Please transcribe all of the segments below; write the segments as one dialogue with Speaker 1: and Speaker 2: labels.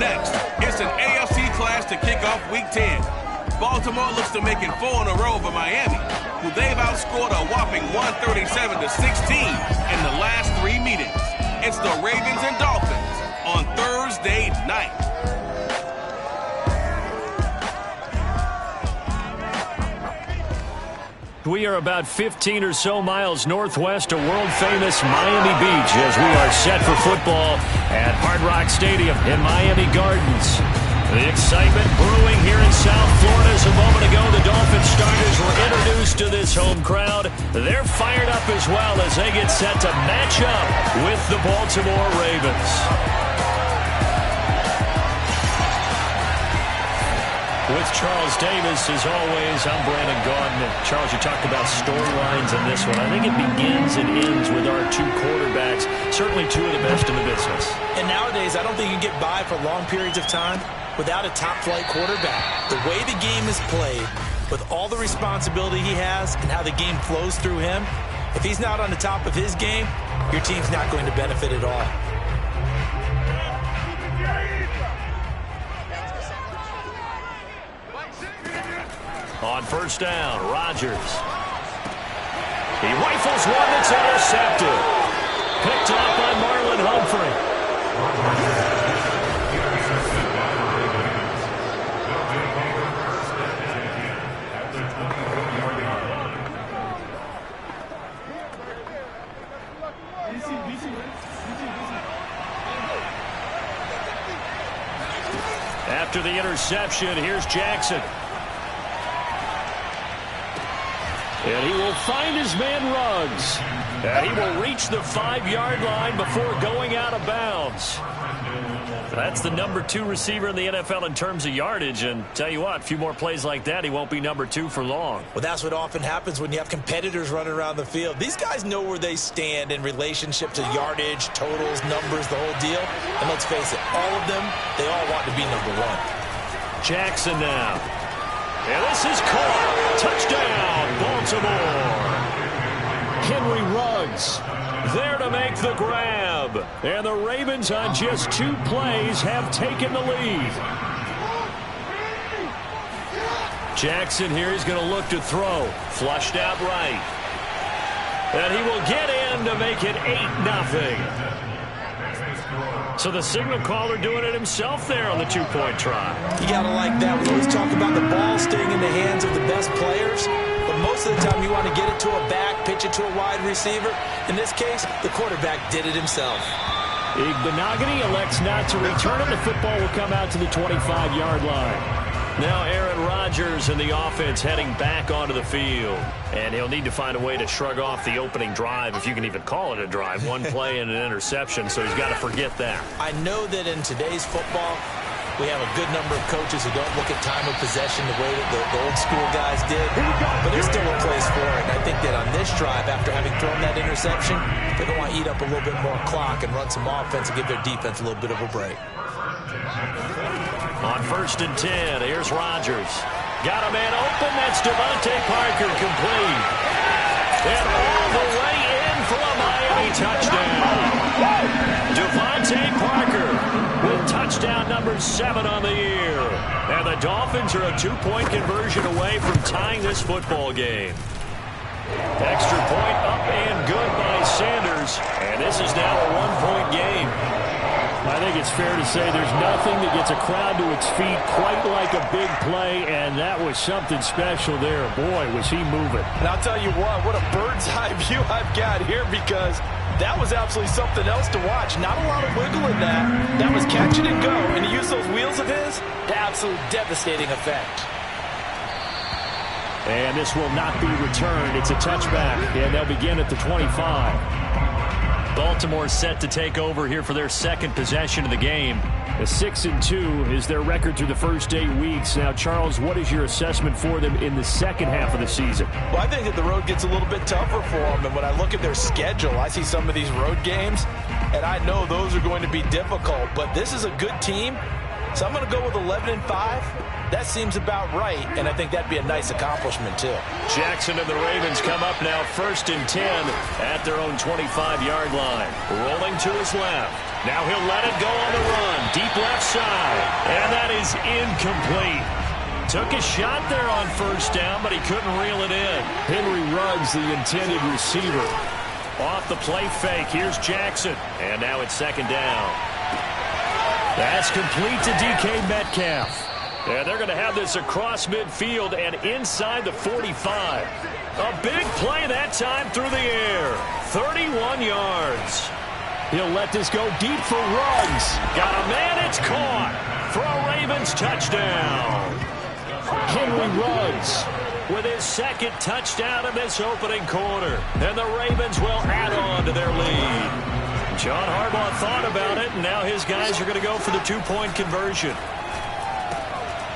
Speaker 1: Next, it's an AFC clash to kick off Week 10. Baltimore looks to make it 4 in a row over Miami, who they've outscored a whopping 137-16 in the last 3 meetings. It's the Ravens and Dolphins on Thursday night.
Speaker 2: We are about 15 or so miles northwest of world-famous Miami Beach as we are set for football at Hard Rock Stadium in Miami Gardens. The excitement brewing here in South Florida. As a moment ago, the Dolphins starters were introduced to this home crowd. They're fired up as well as they get set to match up with the Baltimore Ravens. With Charles Davis, as always, I'm Brandon Gaudin. Charles, you talked about storylines in this one. I think it begins and ends with our 2 quarterbacks, certainly 2 of the best in the business.
Speaker 3: And nowadays, I don't think you can get by for long periods of time without a top-flight quarterback. The way the game is played, with all the responsibility he has and how the game flows through him, if he's not on the top of his game, your team's not going to benefit at all.
Speaker 2: On first down, Rodgers. He rifles one that's intercepted. Picked off by Marlon Humphrey. After the interception, here's Jackson. And he will find his man Ruggs. And he will reach the 5-yard line before going out of bounds. That's the number 2 receiver in the NFL in terms of yardage. And tell you what, a few more plays like that, he won't be number 2 for long.
Speaker 3: Well, that's what often happens when you have competitors running around the field. These guys know where they stand in relationship to yardage, totals, numbers, the whole deal. And let's face it, all of them, they all want to be number 1.
Speaker 2: Jackson now. And this is caught. Touchdown, Baltimore. Henry Ruggs there to make the grab. And the Ravens on just 2 plays have taken the lead. Jackson here is going to look to throw. Flushed out right. And he will get in to make it 8-0. So the signal caller doing it himself there on the 2-point try.
Speaker 3: You got to like that. We always talk about the ball staying in the hands of the best players, but most of the time you want to get it to a back, pitch it to a wide receiver. In this case, the quarterback did it himself.
Speaker 2: Benogany elects not to return it. The football will come out to the 25-yard line. Now Aaron Rodgers and the offense heading back onto the field. And he'll need to find a way to shrug off the opening drive, if you can even call it a drive. 1 play and an interception, so he's got to forget that.
Speaker 3: I know that in today's football, we have a good number of coaches who don't look at time of possession the way that the old school guys did. But there's still a place for it. And I think that on this drive, after having thrown that interception, they're going to want to eat up a little bit more clock and run some offense and give their defense a little bit of a break.
Speaker 2: On first and 10, here's Rodgers. Got a man open. That's Devontae Parker, complete. And all the way in for a Miami touchdown. Devontae Parker with touchdown number 7 on the year. And the Dolphins are a 2-point conversion away from tying this football game. Extra point up and good by Sanders. And this is now a 1-point game. I think it's fair to say there's nothing that gets a crowd to its feet quite like a big play, and that was something special there. Boy, was he moving.
Speaker 4: And I'll tell you what a bird's eye view I've got here, because that was absolutely something else to watch. Not a lot of wiggle in that. That was catch it and go, and he used those wheels of his to absolute devastating effect.
Speaker 2: And this will not be returned. It's a touchback, and they'll begin at the 25. Baltimore set to take over here for their 2nd possession of the game. A 6-2 is their record through the first 8 weeks. Now, Charles, what is your assessment for them in the second half of the season?
Speaker 4: Well, I think that the road gets a little bit tougher for them. And when I look at their schedule, I see some of these road games, and I know those are going to be difficult. But this is a good team, so I'm going to go with 11-5. That seems about right, and I think that'd be a nice accomplishment, too.
Speaker 2: Jackson and the Ravens come up now 1st and 10 at their own 25-yard line. Rolling to his left. Now he'll let it go on the run. Deep left side. And that is incomplete. Took a shot there on first down, but he couldn't reel it in. Henry Ruggs, the intended receiver. Off the play fake. Here's Jackson. And now it's second down. That's complete to DK Metcalf. And they're going to have this across midfield and inside the 45. A big play that time through the air. 31 yards. He'll let this go deep for Ruggs. Got a man, it's caught for a Ravens touchdown. Henry Ruggs with his second touchdown in this opening quarter. And the Ravens will add on to their lead. John Harbaugh thought about it, and now his guys are going to go for the two-point conversion.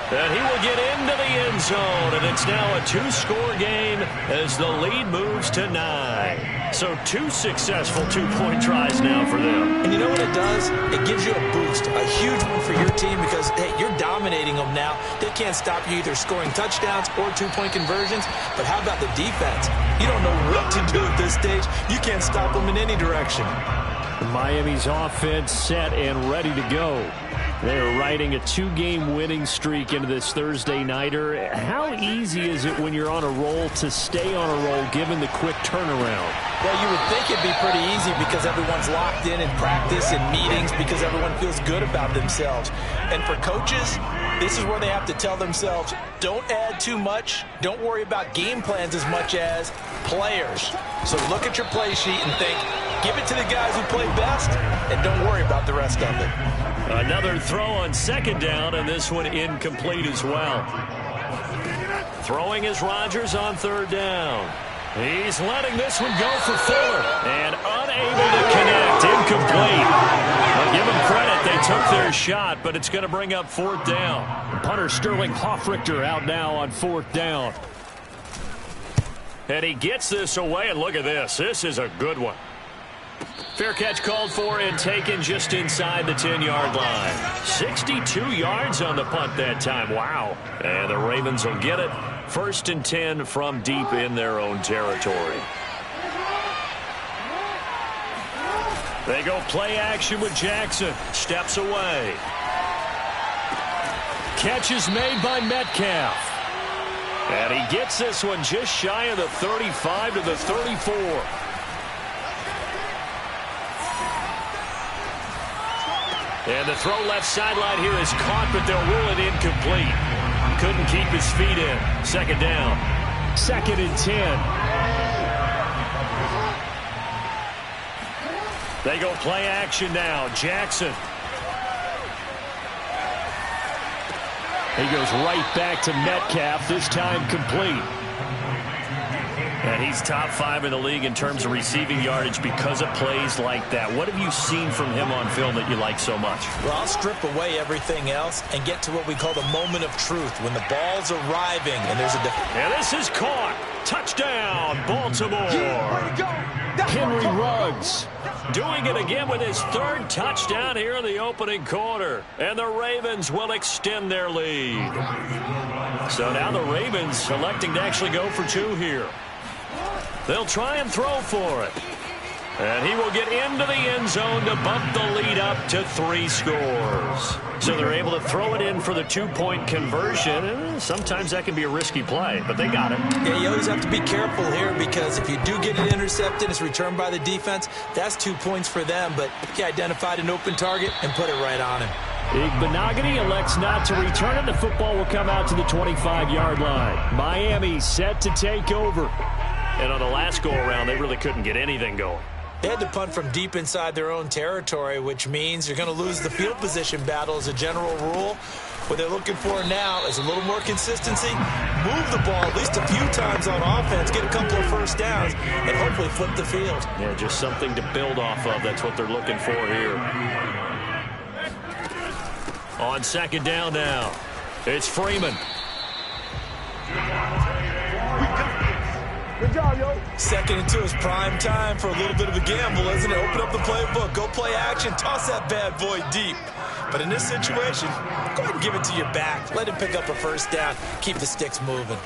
Speaker 2: And he will get into the end zone, and it's now a two-score game as the lead moves to 9. So 2 successful two-point tries now for them.
Speaker 3: And you know what it does? It gives you a boost, a huge one for your team because, hey, you're dominating them now. They can't stop you either scoring touchdowns or two-point conversions. But how about the defense? You don't know what to do at this stage. You can't stop them in any direction.
Speaker 2: Miami's offense set and ready to go. They're riding a 2-game winning streak into this Thursday nighter. How easy is it when you're on a roll to stay on a roll given the quick turnaround?
Speaker 3: Well, you would think it'd be pretty easy because everyone's locked in practice and meetings because everyone feels good about themselves. And for coaches, this is where they have to tell themselves, don't add too much. Don't worry about game plans as much as players. So look at your play sheet and think, give it to the guys who play best, and don't worry about the rest of it.
Speaker 2: Another throw on second down, and this one incomplete as well. Throwing is Rodgers on third down. He's letting this one go for Fuller, and unable to connect. Incomplete. I'll give them credit. They took their shot, but it's going to bring up fourth down. Punter Sterling Hoffrichter out now on fourth down. And he gets this away, and look at this. This is a good one. Fair catch called for and taken just inside the 10-yard line. 62 yards on the punt that time. Wow. And the Ravens will get it. 1st and 10 from deep in their own territory. They go play action with Jackson. Steps away. Catch is made by Metcalf. And he gets this one just shy of the 35 to the 34. And the throw left sideline here is caught, but they'll rule it incomplete. Couldn't keep his feet in. Second down. 2nd and 10. They go play action now. Jackson. He goes right back to Metcalf, this time complete. And he's top 5 in the league in terms of receiving yardage because of plays like that. What have you seen from him on film that you like so much?
Speaker 3: Well, I'll strip away everything else and get to what we call the moment of truth, when the ball's arriving and there's a...
Speaker 2: And this is caught. Touchdown, Baltimore. Henry Ruggs doing it again with his 3rd touchdown here in the opening quarter. And the Ravens will extend their lead. So now the Ravens electing to actually go for 2 here. They'll try and throw for it. And he will get into the end zone to bump the lead up to 3 scores. So they're able to throw it in for the 2-point conversion. And sometimes that can be a risky play, but they got it.
Speaker 3: Yeah, you always have to be careful here because if you do get it intercepted, it's returned by the defense, that's 2 points for them. But he identified an open target and put it right on him.
Speaker 2: Igbenogany elects not to return it. The football will come out to the 25-yard line. Miami set to take over. And on the last go-around, they really couldn't get anything going.
Speaker 3: They had to punt from deep inside their own territory, which means you're going to lose the field position battle as a general rule. What they're looking for now is a little more consistency, move the ball at least a few times on offense, get a couple of first downs, and hopefully flip the field.
Speaker 2: Yeah, just something to build off of. That's what they're looking for here. On second down now, it's Freeman.
Speaker 3: Good job, yo. 2nd and 2 is prime time for a little bit of a gamble, isn't it? Open up the playbook, go play action, toss that bad boy deep. But in this situation, go ahead and give it to your back. Let him pick up a first down. Keep the sticks moving.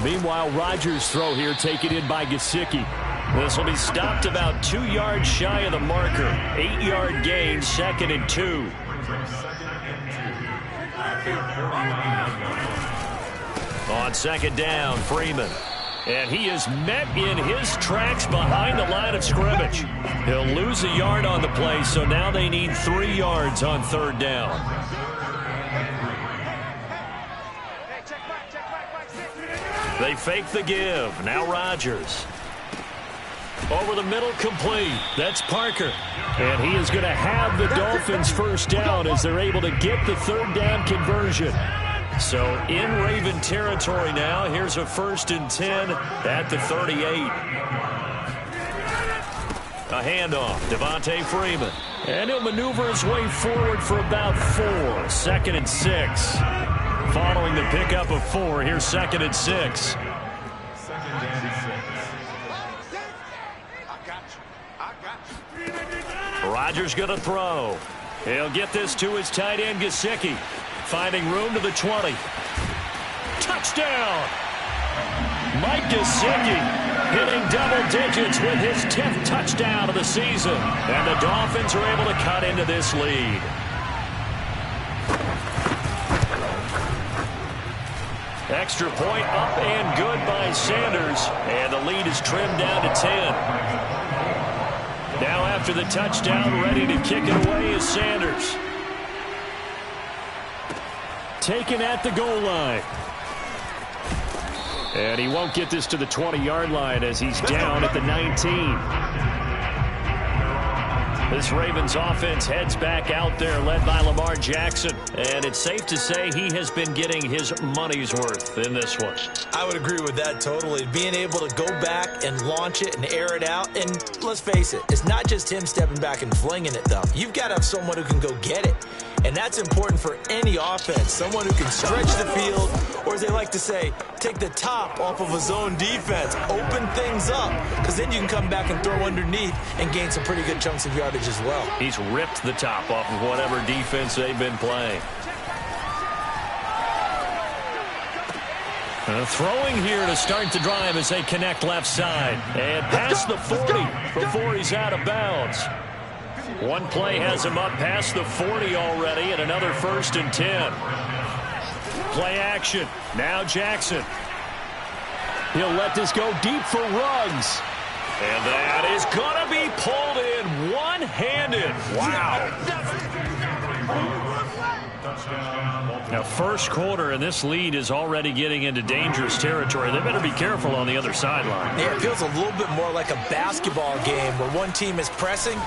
Speaker 2: Meanwhile, Rodgers' throw here taken in by Gesicki. This will be stopped about 2 yards shy of the marker. 8-yard gain, 2nd and 2. On 2nd down, Freeman. And he is met in his tracks behind the line of scrimmage. He'll lose a yard on the play, so now they need 3 yards on 3rd down. They fake the give. Now Rodgers. Over the middle, complete. That's Parker. And he is going to have the Dolphins first down as they're able to get the 3rd down conversion. So in Raven territory now. Here's a 1st and 10 at the 38. A handoff. Devontae Freeman. And he'll maneuver his way forward for about 4. 2nd and 6. Following the pickup of 4, here's 2nd and 6. Rodgers going to throw. He'll get this to his tight end, Gesicki. Finding room to the 20. Touchdown! Mike Gesicki hitting double digits with his 10th touchdown of the season. And the Dolphins are able to cut into this lead. Extra point up and good by Sanders. And the lead is trimmed down to 10. Now after the touchdown, ready to kick it away is Sanders. Taken at the goal line. And he won't get this to the 20-yard line as he's down at the 19. This Ravens offense heads back out there, led by Lamar Jackson. And it's safe to say he has been getting his money's worth in this one.
Speaker 3: I would agree with that totally. Being able to go back and launch it and air it out. And let's face it, it's not just him stepping back and flinging it, though. You've got to have someone who can go get it. And that's important for any offense. Someone who can stretch the field, or as they like to say, take the top off of a zone defense. Open things up, because then you can come back and throw underneath and gain some pretty good chunks of yardage as well.
Speaker 2: He's ripped the top off of whatever defense they've been playing. Throwing here to start the drive as they connect left side. And past the 40 before he's out of bounds. One play has him up past the 40 already, and another 1st and 10. Play action. Now Jackson. He'll let this go deep for Ruggs. And that is going to be pulled in one-handed. Wow. Now, first quarter, and this lead is already getting into dangerous territory. They better be careful on the other sideline.
Speaker 3: Yeah, it feels a little bit more like a basketball game where one team is pressing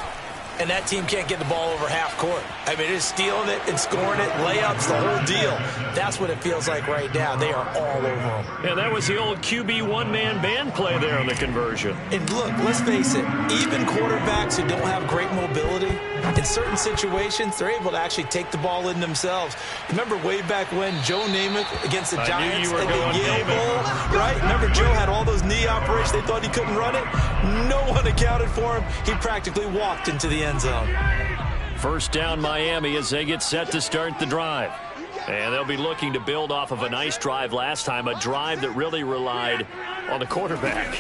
Speaker 3: and that team can't get the ball over half court. I mean, it is stealing it and scoring it, layups, the whole deal. That's what it feels like right now. They are all over them.
Speaker 2: And that was the old QB one-man band play there on the conversion.
Speaker 3: And look, let's face it, even quarterbacks who don't have great mobility, in certain situations, they're able to actually take the ball in themselves. Remember way back when Joe Namath against the Giants at the Yale Bowl, right? Remember Joe had all those knee operations. They thought he couldn't run it. No one accounted for him. He practically walked into the end zone.
Speaker 2: First down Miami as they get set to start the drive. And they'll be looking to build off of a nice drive last time, a drive that really relied on the quarterback.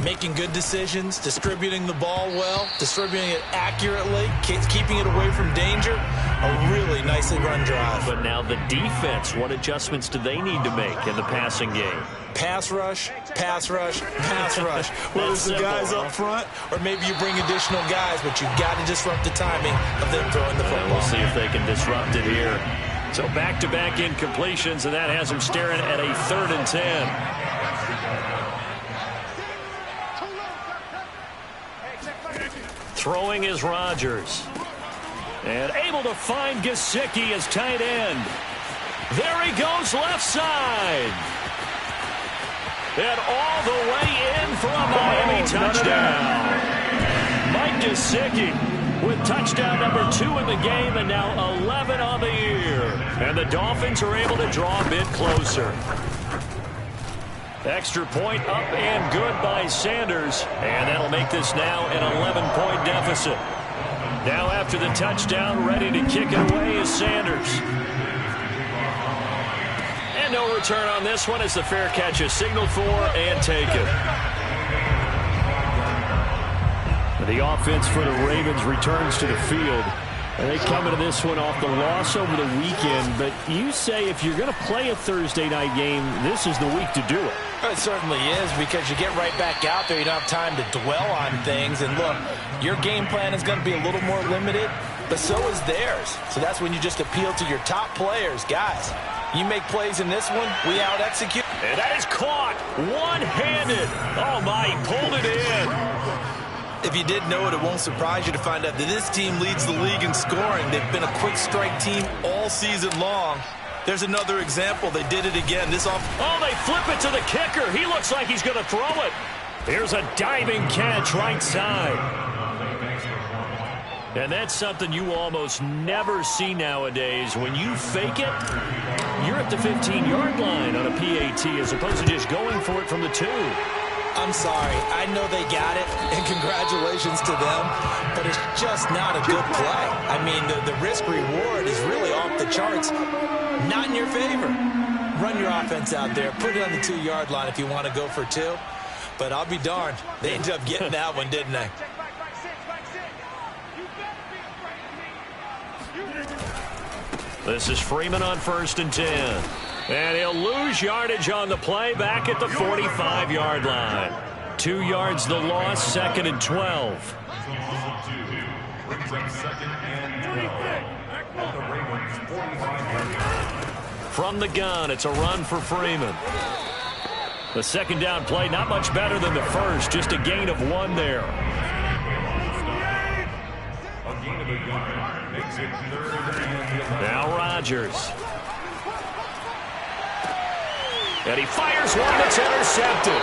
Speaker 3: Making good decisions, distributing the ball well, distributing it accurately, keeping it away from danger. A really nicely run drive.
Speaker 2: But now the defense, what adjustments do they need to make in the passing game?
Speaker 3: Pass rush, pass rush, pass rush. Whether it's the guys up front or maybe you bring additional guys, but you've got to disrupt the timing of them throwing the football.
Speaker 2: We'll see if they can disrupt it here. So back-to-back incompletions, and that has them staring at a 3rd and 10. Throwing is Rodgers. And able to find Gesicki as tight end. There he goes left side. And all the way in for a Miami touchdown. Mike Gesicki with touchdown number 2 in the game and now 11 on the year. And the Dolphins are able to draw a bit closer. Extra point up and good by Sanders. And that'll make this now an 11-point deficit. Now after the touchdown, ready to kick it away is Sanders. And no return on this one as the fair catch is signaled for and taken. The offense for the Ravens returns to the field. And they come into this one off the loss over the weekend. But you say if you're going to play a Thursday night game, this is the week to do it.
Speaker 4: It certainly is, because you get right back out there. You don't have time to dwell on things. And look, your game plan is going to be a little more limited, but so is theirs. So that's when you just appeal to your top players. Guys, you make plays in this one, we out-execute.
Speaker 2: And that is caught one-handed. Oh, my, he pulled it in.
Speaker 4: If you didn't know it, it won't surprise you to find out that this team leads the league in scoring. They've been a quick strike team all season long. There's another example. They did it again.
Speaker 2: Oh, they flip it to the kicker. He looks like he's going to throw it. Here's a diving catch right side. And that's something you almost never see nowadays. When you fake it, you're at the 15-yard line on a PAT as opposed to just going for it from the 2.
Speaker 3: I'm sorry. I know they got it, and congratulations to them, but it's just not a good play. I mean, the risk-reward is really off the charts. Not in your favor. Run your offense out there. Put it on the 2-yard line if you want to go for 2. But I'll be darned. They ended up getting that one, didn't they?
Speaker 2: This is Freeman on 1st and 10. And he'll lose yardage on the play back at the 45-yard line. 2 yards the loss, 2nd and 12. From the gun, it's a run for Freeman. The second down play, not much better than the first, just a gain of 1 there. Now Rodgers. And he fires one that's intercepted.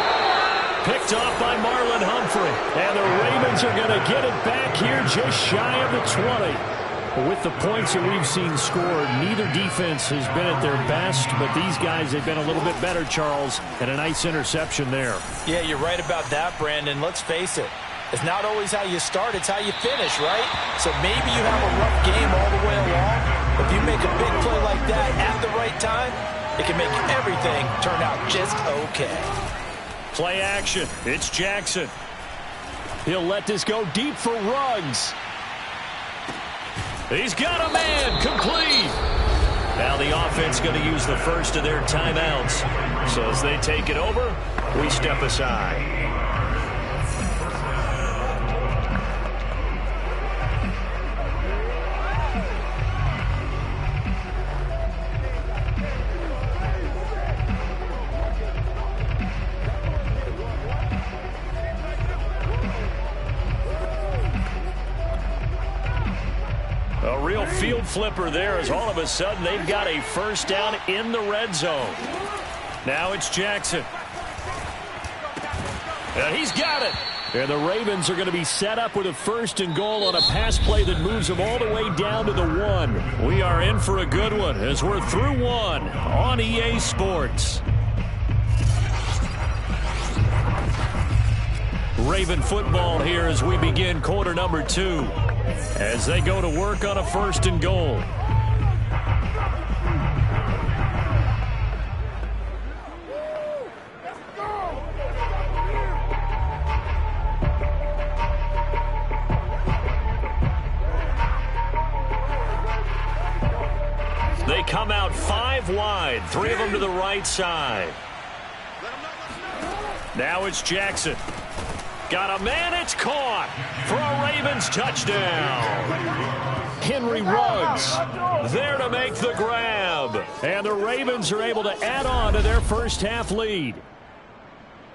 Speaker 2: Picked off by Marlon Humphrey. And the Ravens are going to get it back here just shy of the 20. With the points that we've seen scored, neither defense has been at their best, but these guys have been a little bit better, Charles, and a nice interception there.
Speaker 4: Yeah, you're right about that, Brandon. Let's face it. It's not always how you start, it's how you finish, right? So maybe you have a rough game all the way along. If you make a big play like that at the right time, it can make everything turn out just okay.
Speaker 2: Play action. It's Jackson. He'll let this go deep for Ruggs. He's got a man. Complete. Now the offense going to use the first of their timeouts. So as they take it over, we step aside. A real field flipper there as all of a sudden they've got a first down in the red zone. Now it's Jackson. And he's got it. And the Ravens are going to be set up with a 1st and goal on a pass play that moves them all the way down to the 1. We are in for a good one as we're through 1 on EA Sports. Raven football here as we begin quarter number 2. As they go to work on a 1st and goal. They come out 5 wide, 3 of them to the right side. Now it's Jackson. Got a man, it's caught for a Ravens touchdown. Henry Ruggs there to make the grab. And the Ravens are able to add on to their first half lead.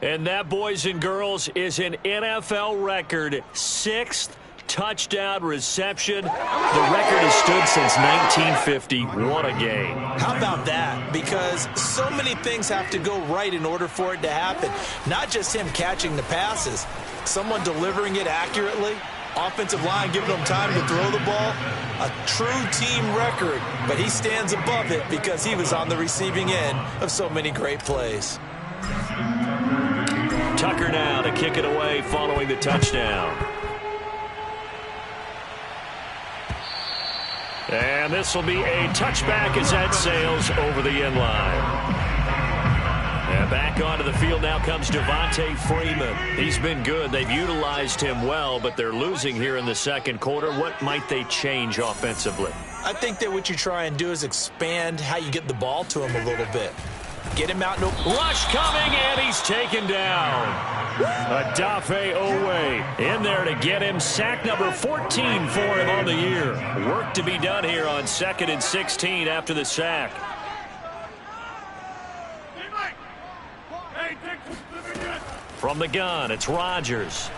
Speaker 2: And that, boys and girls, is an NFL record 6th touchdown reception. The record has stood since 1950. What a game.
Speaker 3: How about that? Because so many things have to go right in order for it to happen. Not just him catching the passes, someone delivering it accurately, offensive line giving them time to throw the ball. A true team record, but he stands above it because he was on the receiving end of so many great plays.
Speaker 2: Tucker now to kick it away following the touchdown. And this will be a touchback as that sails over the end line. And And back onto the field now comes Devontae Freeman. He's been good. They've utilized him well, but they're losing here in the second quarter. What might they change offensively?
Speaker 3: I think that what you try and do is expand how you get the ball to him a little bit. Get him out.
Speaker 2: Rush coming, and he's taken down. Odafe Owe in there to get him. Sack number 14 for him on the year. Work to be done here on 2nd and 16 after the sack. From the gun, it's Rodgers.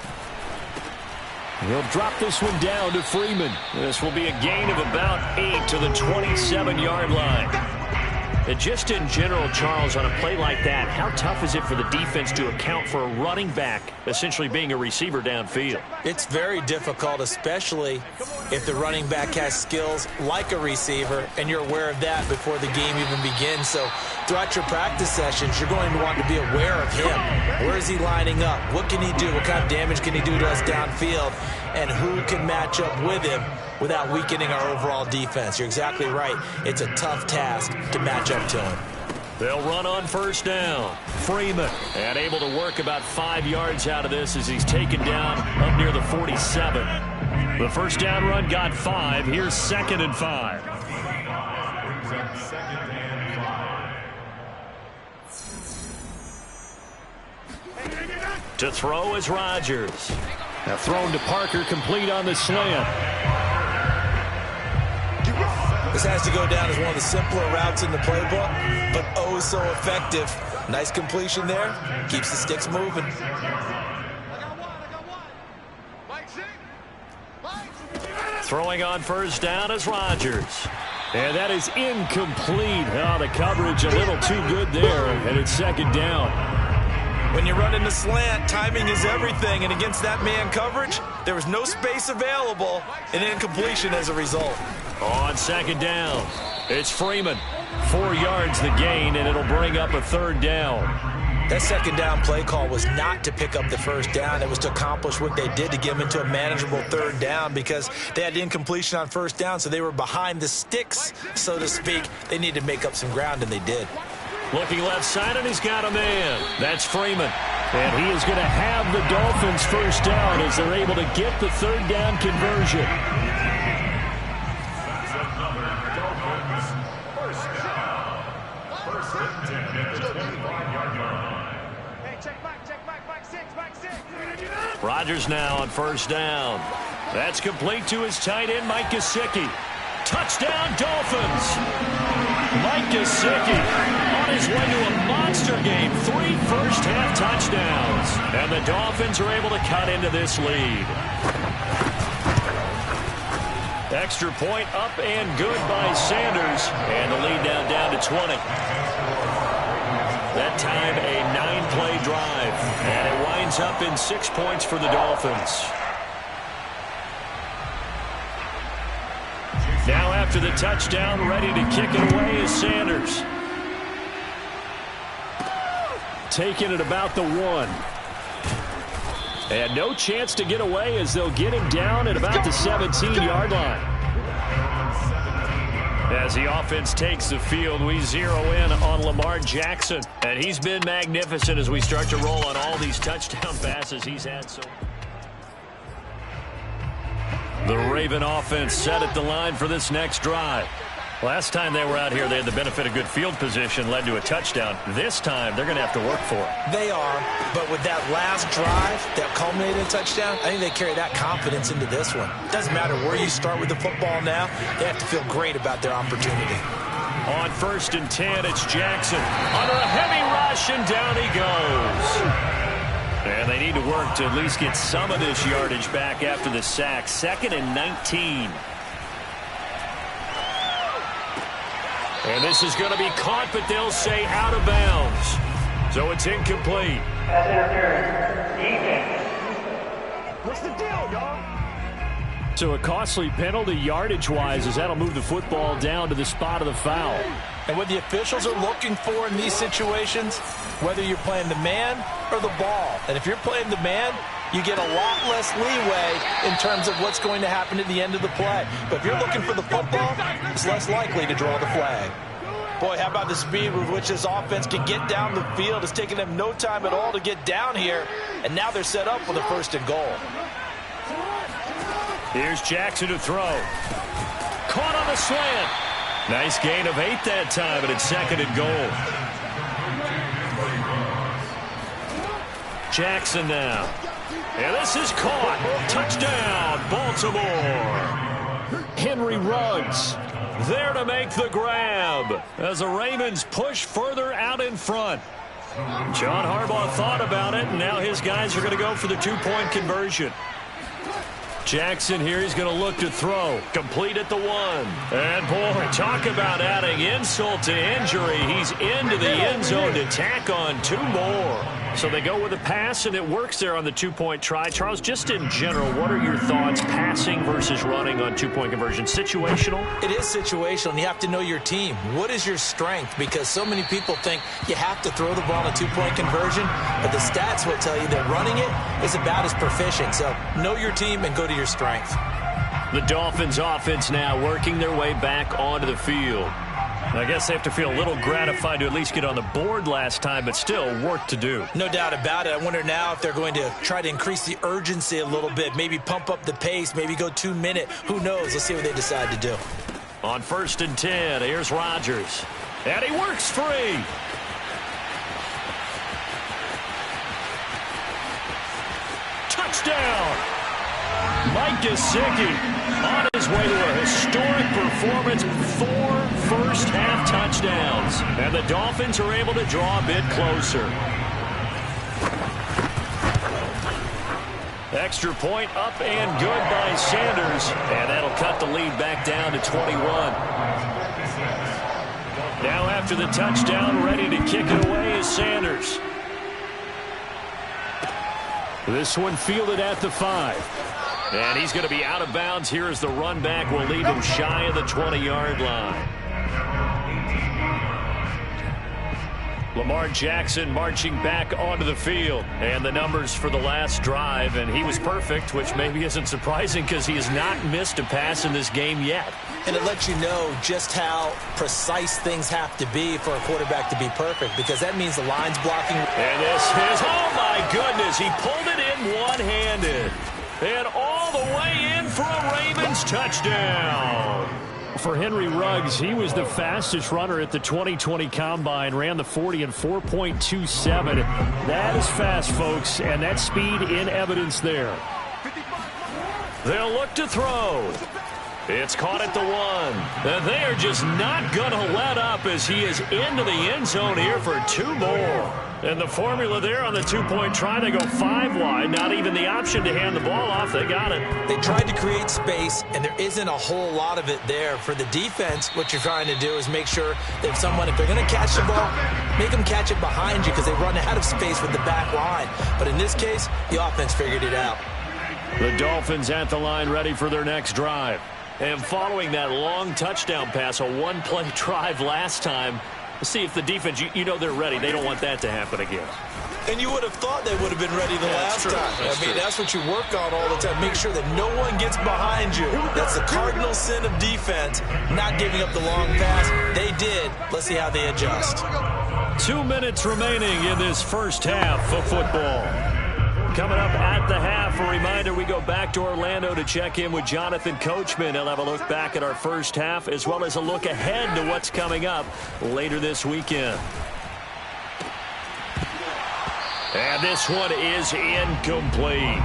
Speaker 2: He'll drop this one down to Freeman. This will be a gain of about 8 to the 27-yard line. And just in general, Charles, on a play like that, how tough is it for the defense to account for a running back essentially being a receiver downfield?
Speaker 3: It's very difficult, especially if the running back has skills like a receiver, and you're aware of that before the game even begins. So throughout your practice sessions, you're going to want to be aware of him. Where is he lining up? What can he do? What kind of damage can he do to us downfield? And who can match up with him without weakening our overall defense? You're exactly right. It's a tough task to match up to him.
Speaker 2: They'll run on first down. Freeman, and able to work about 5 yards out of this as he's taken down up near the 47. The first down run got 5. Here's 2nd and 5. To throw is Rodgers. Now thrown to Parker, complete on the slant.
Speaker 3: This has to go down as one of the simpler routes in the playbook, but oh so effective. Nice completion there. Keeps the sticks moving.
Speaker 2: Throwing on first down is Rodgers. And that is incomplete. Oh, the coverage a little too good there, and it's 2nd down.
Speaker 3: When you run in the slant, timing is everything, and against that man coverage, there was no space available, and incompletion as a result.
Speaker 2: On 2nd down, it's Freeman. 4 yards the gain, and it'll bring up a 3rd down.
Speaker 3: That 2nd down play call was not to pick up the first down. It was to accomplish what they did to get them into a manageable 3rd down because they had incompletion on first down, so they were behind the sticks, so to speak. They needed to make up some ground, and they did.
Speaker 2: Looking left side, and he's got a man. That's Freeman. And he is going to have the Dolphins first down as they're able to get the 3rd down conversion. Rodgers now on first down. That's complete to his tight end, Mike Gesicki. Touchdown, Dolphins. Mike Gesicki on his way to a monster game. 3 first-half touchdowns. And the Dolphins are able to cut into this lead. Extra point up and good by Sanders. And the lead now down to 20. That time a 9-play drive. And it winds up in 6 points for the Dolphins. Now after the touchdown, ready to kick it away is Sanders. Taking it about the 1. And no chance to get away as they'll get him down at about the 17-yard line. As the offense takes the field, we zero in on Lamar Jackson. And he's been magnificent as we start to roll on all these touchdown passes he's had so far. The Raven offense set at the line for this next drive. Last time they were out here, they had the benefit of good field position, led to a touchdown. This time, they're going to have to work for it.
Speaker 3: They are, but with that last drive that culminated in a touchdown, I think they carry that confidence into this one. It doesn't matter where you start with the football now. They have to feel great about their opportunity.
Speaker 2: On 1st and 10, it's Jackson. Under a heavy rush, and down he goes. And they need to work to at least get some of this yardage back after the sack. 2nd and 19. And this is going to be caught, but they'll say out of bounds. So it's incomplete.
Speaker 5: What's the deal, y'all?
Speaker 2: So a costly penalty yardage-wise as that'll move the football down to the spot of the foul.
Speaker 3: And what the officials are looking for in these situations, whether you're playing the man or the ball. And if you're playing the man, you get a lot less leeway in terms of what's going to happen at the end of the play. But if you're looking for the football, it's less likely to draw the flag.
Speaker 4: Boy, how about the speed with which this offense can get down the field? It's taken them no time at all to get down here, and now they're set up with a 1st and goal.
Speaker 2: Here's Jackson to throw. Caught on the slant. Nice gain of 8 that time, and it's 2nd and goal. Jackson now. And this is caught. Touchdown, Baltimore. Henry Ruggs there to make the grab as the Ravens push further out in front. John Harbaugh thought about it, and now his guys are going to go for the 2-point conversion. Jackson here, he's going to look to throw. Complete at the 1. And, boy, talk about adding insult to injury. He's into the end zone to tack on 2 more. So they go with a pass, and it works there on the 2-point try. Charles, just in general, what are your thoughts passing versus running on 2-point conversion? Situational?
Speaker 3: It is situational, and you have to know your team. What is your strength? Because so many people think you have to throw the ball on a 2-point conversion, but the stats will tell you that running it is about as proficient. So know your team and go to your strength.
Speaker 2: The Dolphins offense now working their way back onto the field. I guess they have to feel a little gratified to at least get on the board last time, but still work to do.
Speaker 3: No doubt about it. I wonder now if they're going to try to increase the urgency a little bit, maybe pump up the pace, maybe go 2-minute. Who knows? Let's see what they decide to do.
Speaker 2: On 1st and 10, here's Rodgers. And he works free. Touchdown! Mike Gesicki on his way to a historic performance, 4 first-half touchdowns. And the Dolphins are able to draw a bit closer. Extra point up and good by Sanders. And that'll cut the lead back down to 21. Now after the touchdown, ready to kick it away is Sanders. This one fielded at the 5. And he's going to be out of bounds here as the run back will leave him shy of the 20-yard line. Lamar Jackson marching back onto the field. And the numbers for the last drive, and he was perfect, which maybe isn't surprising because he has not missed a pass in this game yet.
Speaker 3: And it lets you know just how precise things have to be for a quarterback to be perfect, because that means the line's blocking.
Speaker 2: And this is, oh my goodness, he pulled it in one-handed. And all the way in for a Ravens touchdown. For Henry Ruggs, he was the fastest runner at the 2020 Combine, ran the 40 in 4.27. That is fast, folks, and that speed in evidence there. They'll look to throw. It's caught at the 1. And they are just not going to let up as he is into the end zone here for 2 more. And the formula there on the 2-point try, they go 5 wide. Not even the option to hand the ball off. They got it.
Speaker 3: They tried to create space, and there isn't a whole lot of it there. For the defense, what you're trying to do is make sure that if they're going to catch the ball, make them catch it behind you because they run out of space with the back line. But in this case, the offense figured it out.
Speaker 2: The Dolphins at the line ready for their next drive. And following that long touchdown pass, a one-play drive last time, let's see if the defense, you know they're ready. They don't want that to happen again.
Speaker 3: And you would have thought they would have been ready the last time. That's what you work on all the time. Make sure that no one gets behind you. That's the cardinal sin of defense, not giving up the long pass. They did. Let's see how they adjust.
Speaker 2: 2 minutes remaining in this first half of football. Coming up at the half, a reminder, we go back to Orlando to check in with Jonathan Coachman. He'll have a look back at our first half as well as a look ahead to what's coming up later this weekend. And this one is incomplete.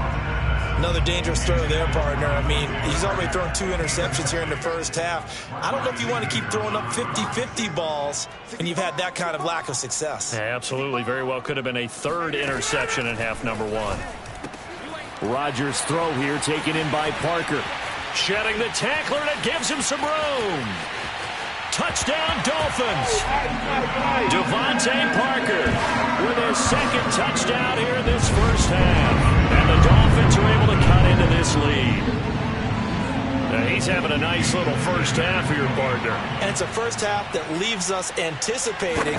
Speaker 3: Another dangerous throw there, partner. I mean, he's already thrown 2 interceptions here in the first half. I don't know if you want to keep throwing up 50-50 balls and you've had that kind of lack of success.
Speaker 2: Yeah, absolutely. Very well could have been a 3rd interception in half number 1. Rodgers' throw here taken in by Parker. Shedding the tackler, and it gives him some room. Touchdown, Dolphins. Devontae Parker with his 2nd touchdown here in this first half. And the Dolphins are able to cut into this lead. Now he's having a nice little first half for your partner.
Speaker 3: And it's a first half that leaves us anticipating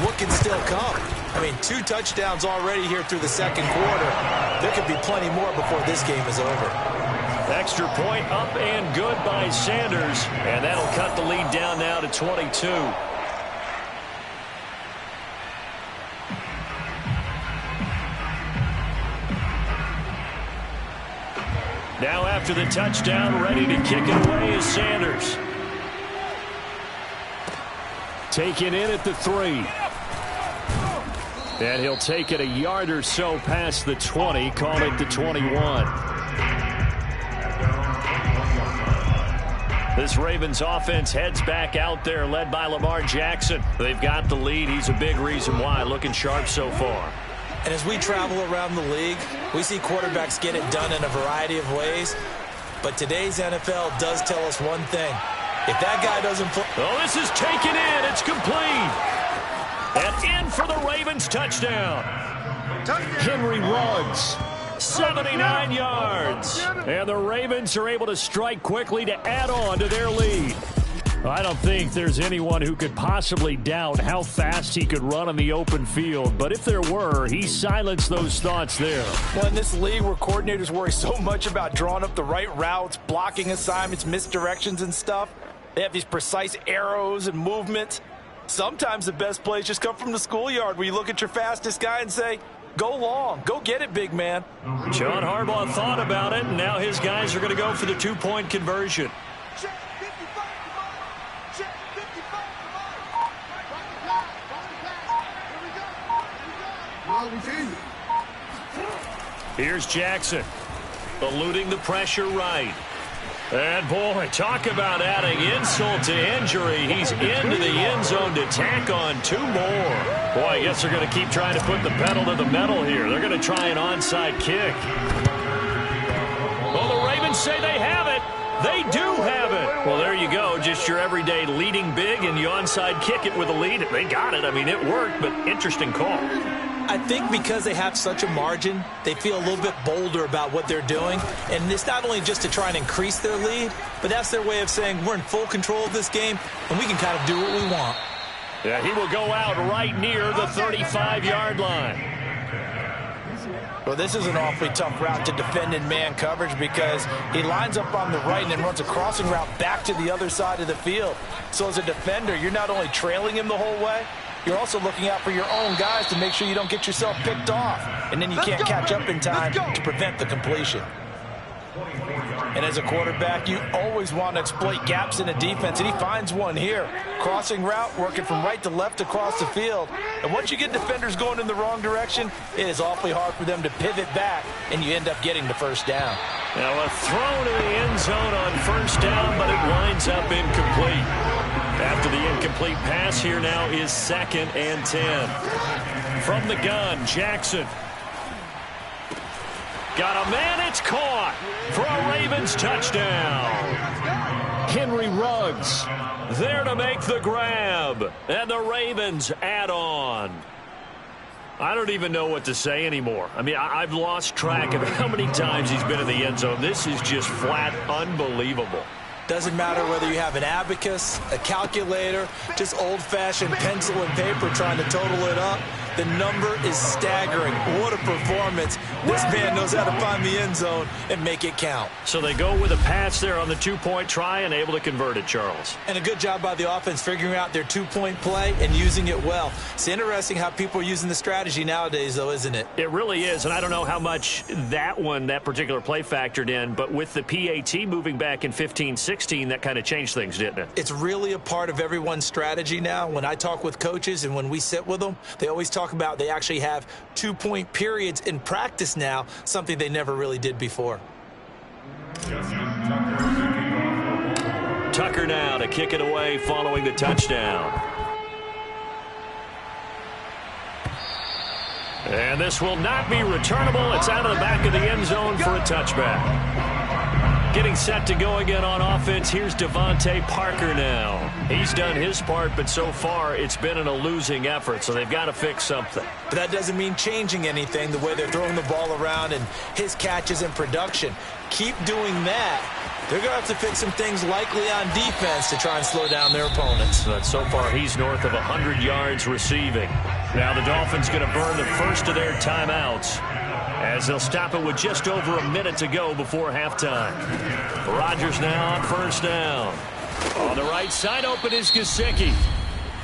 Speaker 3: what can still come. I mean, 2 touchdowns already here through the 2nd quarter. There could be plenty more before this game is over.
Speaker 2: Extra point up and good by Sanders. And that'll cut the lead down now to 22. Now after the touchdown, ready to kick it away is Sanders. Taken in at the 3. And he'll take it a yard or so past the 20, call it the 21. This Ravens offense heads back out there, led by Lamar Jackson. They've got the lead. He's a big reason why, looking sharp so far.
Speaker 3: And as we travel around the league, we see quarterbacks get it done in a variety of ways. But today's NFL does tell us one thing. If that guy doesn't play...
Speaker 2: Oh, this is taken in. It's complete. And in for the Ravens touchdown. Henry Ruggs, 79 yards. And the Ravens are able to strike quickly to add on to their lead. I don't think there's anyone who could possibly doubt how fast he could run on the open field. But if there were, he silenced those thoughts there.
Speaker 4: Well, in this league where coordinators worry so much about drawing up the right routes, blocking assignments, misdirections and stuff, they have these precise arrows and movements. Sometimes the best plays just come from the schoolyard where you look at your fastest guy and say, go long, go get it, big man.
Speaker 2: John Harbaugh thought about it, and now his guys are going to go for the 2-point conversion. Here's Jackson, eluding the pressure right. And, boy, talk about adding insult to injury. He's into the end zone to tack on 2 more. Boy, I guess they're going to keep trying to put the pedal to the metal here. They're going to try an onside kick. Well, the Ravens say they have it. They do have it. Well, there you go. Just your everyday leading big, and you onside kick it with a lead. They got it. I mean, it worked, but interesting call.
Speaker 3: I think because they have such a margin, they feel a little bit bolder about what they're doing. And it's not only just to try and increase their lead, but that's their way of saying we're in full control of this game, and we can kind of do what we want.
Speaker 2: Yeah, he will go out right near the 35-yard line.
Speaker 4: Well, this is an awfully tough route to defend in man coverage because he lines up on the right and then runs a crossing route back to the other side of the field. So as a defender, you're not only trailing him the whole way, you're also looking out for your own guys to make sure you don't get yourself picked off. And then you can't catch up in time to prevent the completion. And as a quarterback, you always want to exploit gaps in a defense, and he finds one here. Crossing route, working from right to left across the field. And once you get defenders going in the wrong direction, it is awfully hard for them to pivot back, and you end up getting the first down.
Speaker 2: Now a throw to the end zone on first down, but it winds up incomplete. After the incomplete pass, here now is 2nd and 10. From the gun, Jackson. Got a man, it's caught for a Ravens touchdown. Henry Ruggs there to make the grab, and the Ravens add on. I don't even know what to say anymore. I mean, I've lost track of how many times he's been in the end zone. This is just flat unbelievable.
Speaker 3: Doesn't matter whether you have an abacus, a calculator, just old-fashioned pencil and paper trying to total it up. The number is staggering. What a performance. This man knows how to find the end zone and make it count.
Speaker 2: So they go with a pass there on the 2-point try and able to convert it, Charles.
Speaker 3: And a good job by the offense figuring out their 2-point play and using it well. It's interesting how people are using the strategy nowadays, though, isn't it?
Speaker 2: It really is, and I don't know how much that particular play factored in, but with the PAT moving back in 15-16, that kind of changed things, didn't it?
Speaker 3: It's really a part of everyone's strategy now. When I talk with coaches and when we sit with them, they always talk about they actually have 2-point periods in practice now, something they never really did before.
Speaker 2: Tucker now to kick it away following the touchdown. And this will not be returnable. It's out of the back of the end zone for a touchback. Getting set to go again on offense. Here's Devontae Parker now. He's done his part, but so far it's been in a losing effort, so they've got to fix something.
Speaker 3: But that doesn't mean changing anything, the way they're throwing the ball around and his catches and production. Keep doing that. They're going to have to fix some things likely on defense to try and slow down their opponents.
Speaker 2: But so far he's north of 100 yards receiving. Now the Dolphins going to burn the first of their timeouts, as they'll stop it with just over a minute to go before halftime. Rodgers now on first down. On the right side open is Gesicki.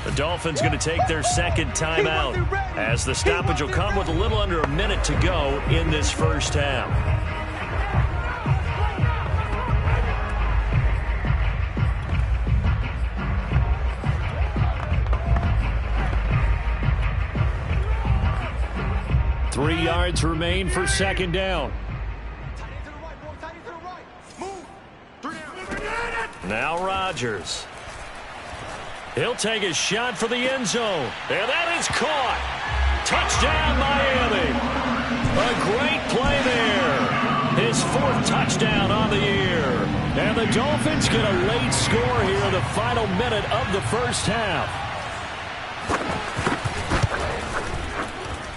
Speaker 2: The Dolphins going to take their second timeout, as the stoppage will come with a little under a minute to go in this first half. 3 yards remain for second down. Now Rodgers. He'll take a shot for the end zone. And that is caught. Touchdown, Miami. A great play there. His 4th touchdown on the year. And the Dolphins get a late score here in the final minute of the first half.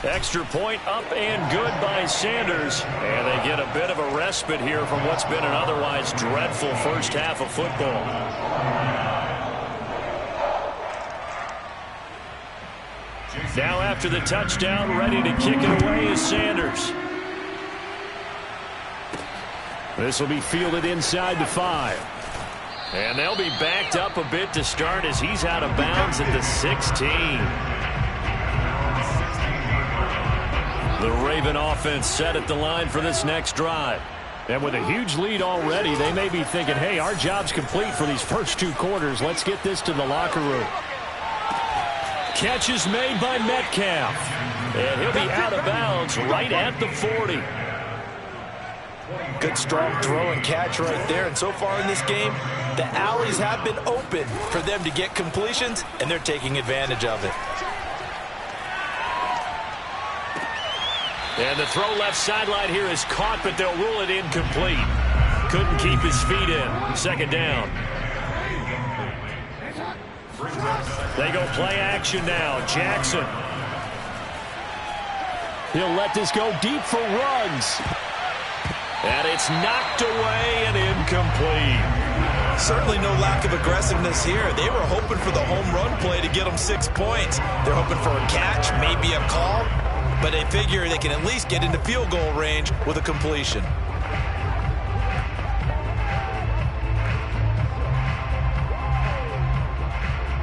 Speaker 2: Extra point up and good by Sanders. And they get a bit of a respite here from what's been an otherwise dreadful first half of football. Now after the touchdown, ready to kick it away is Sanders. This will be fielded inside the 5. And they'll be backed up a bit to start as he's out of bounds at the 16. The Raven offense set at the line for this next drive. And with a huge lead already, they may be thinking, hey, our job's complete for these first 2 quarters. Let's get this to the locker room. Catch is made by Metcalf. And he'll be out of bounds right at the 40.
Speaker 4: Good, strong throw and catch right there. And so far in this game, the alleys have been open for them to get completions, and they're taking advantage of it.
Speaker 2: And the throw left sideline here is caught, but they'll rule it incomplete. Couldn't keep his feet in. Second down. They go play action now. Jackson. He'll let this go deep for Ruggs. And it's knocked away and incomplete.
Speaker 4: Certainly no lack of aggressiveness here. They were hoping for the home run play to get them 6 points. They're hoping for a catch, maybe a call. But they figure they can at least get into field goal range with a completion.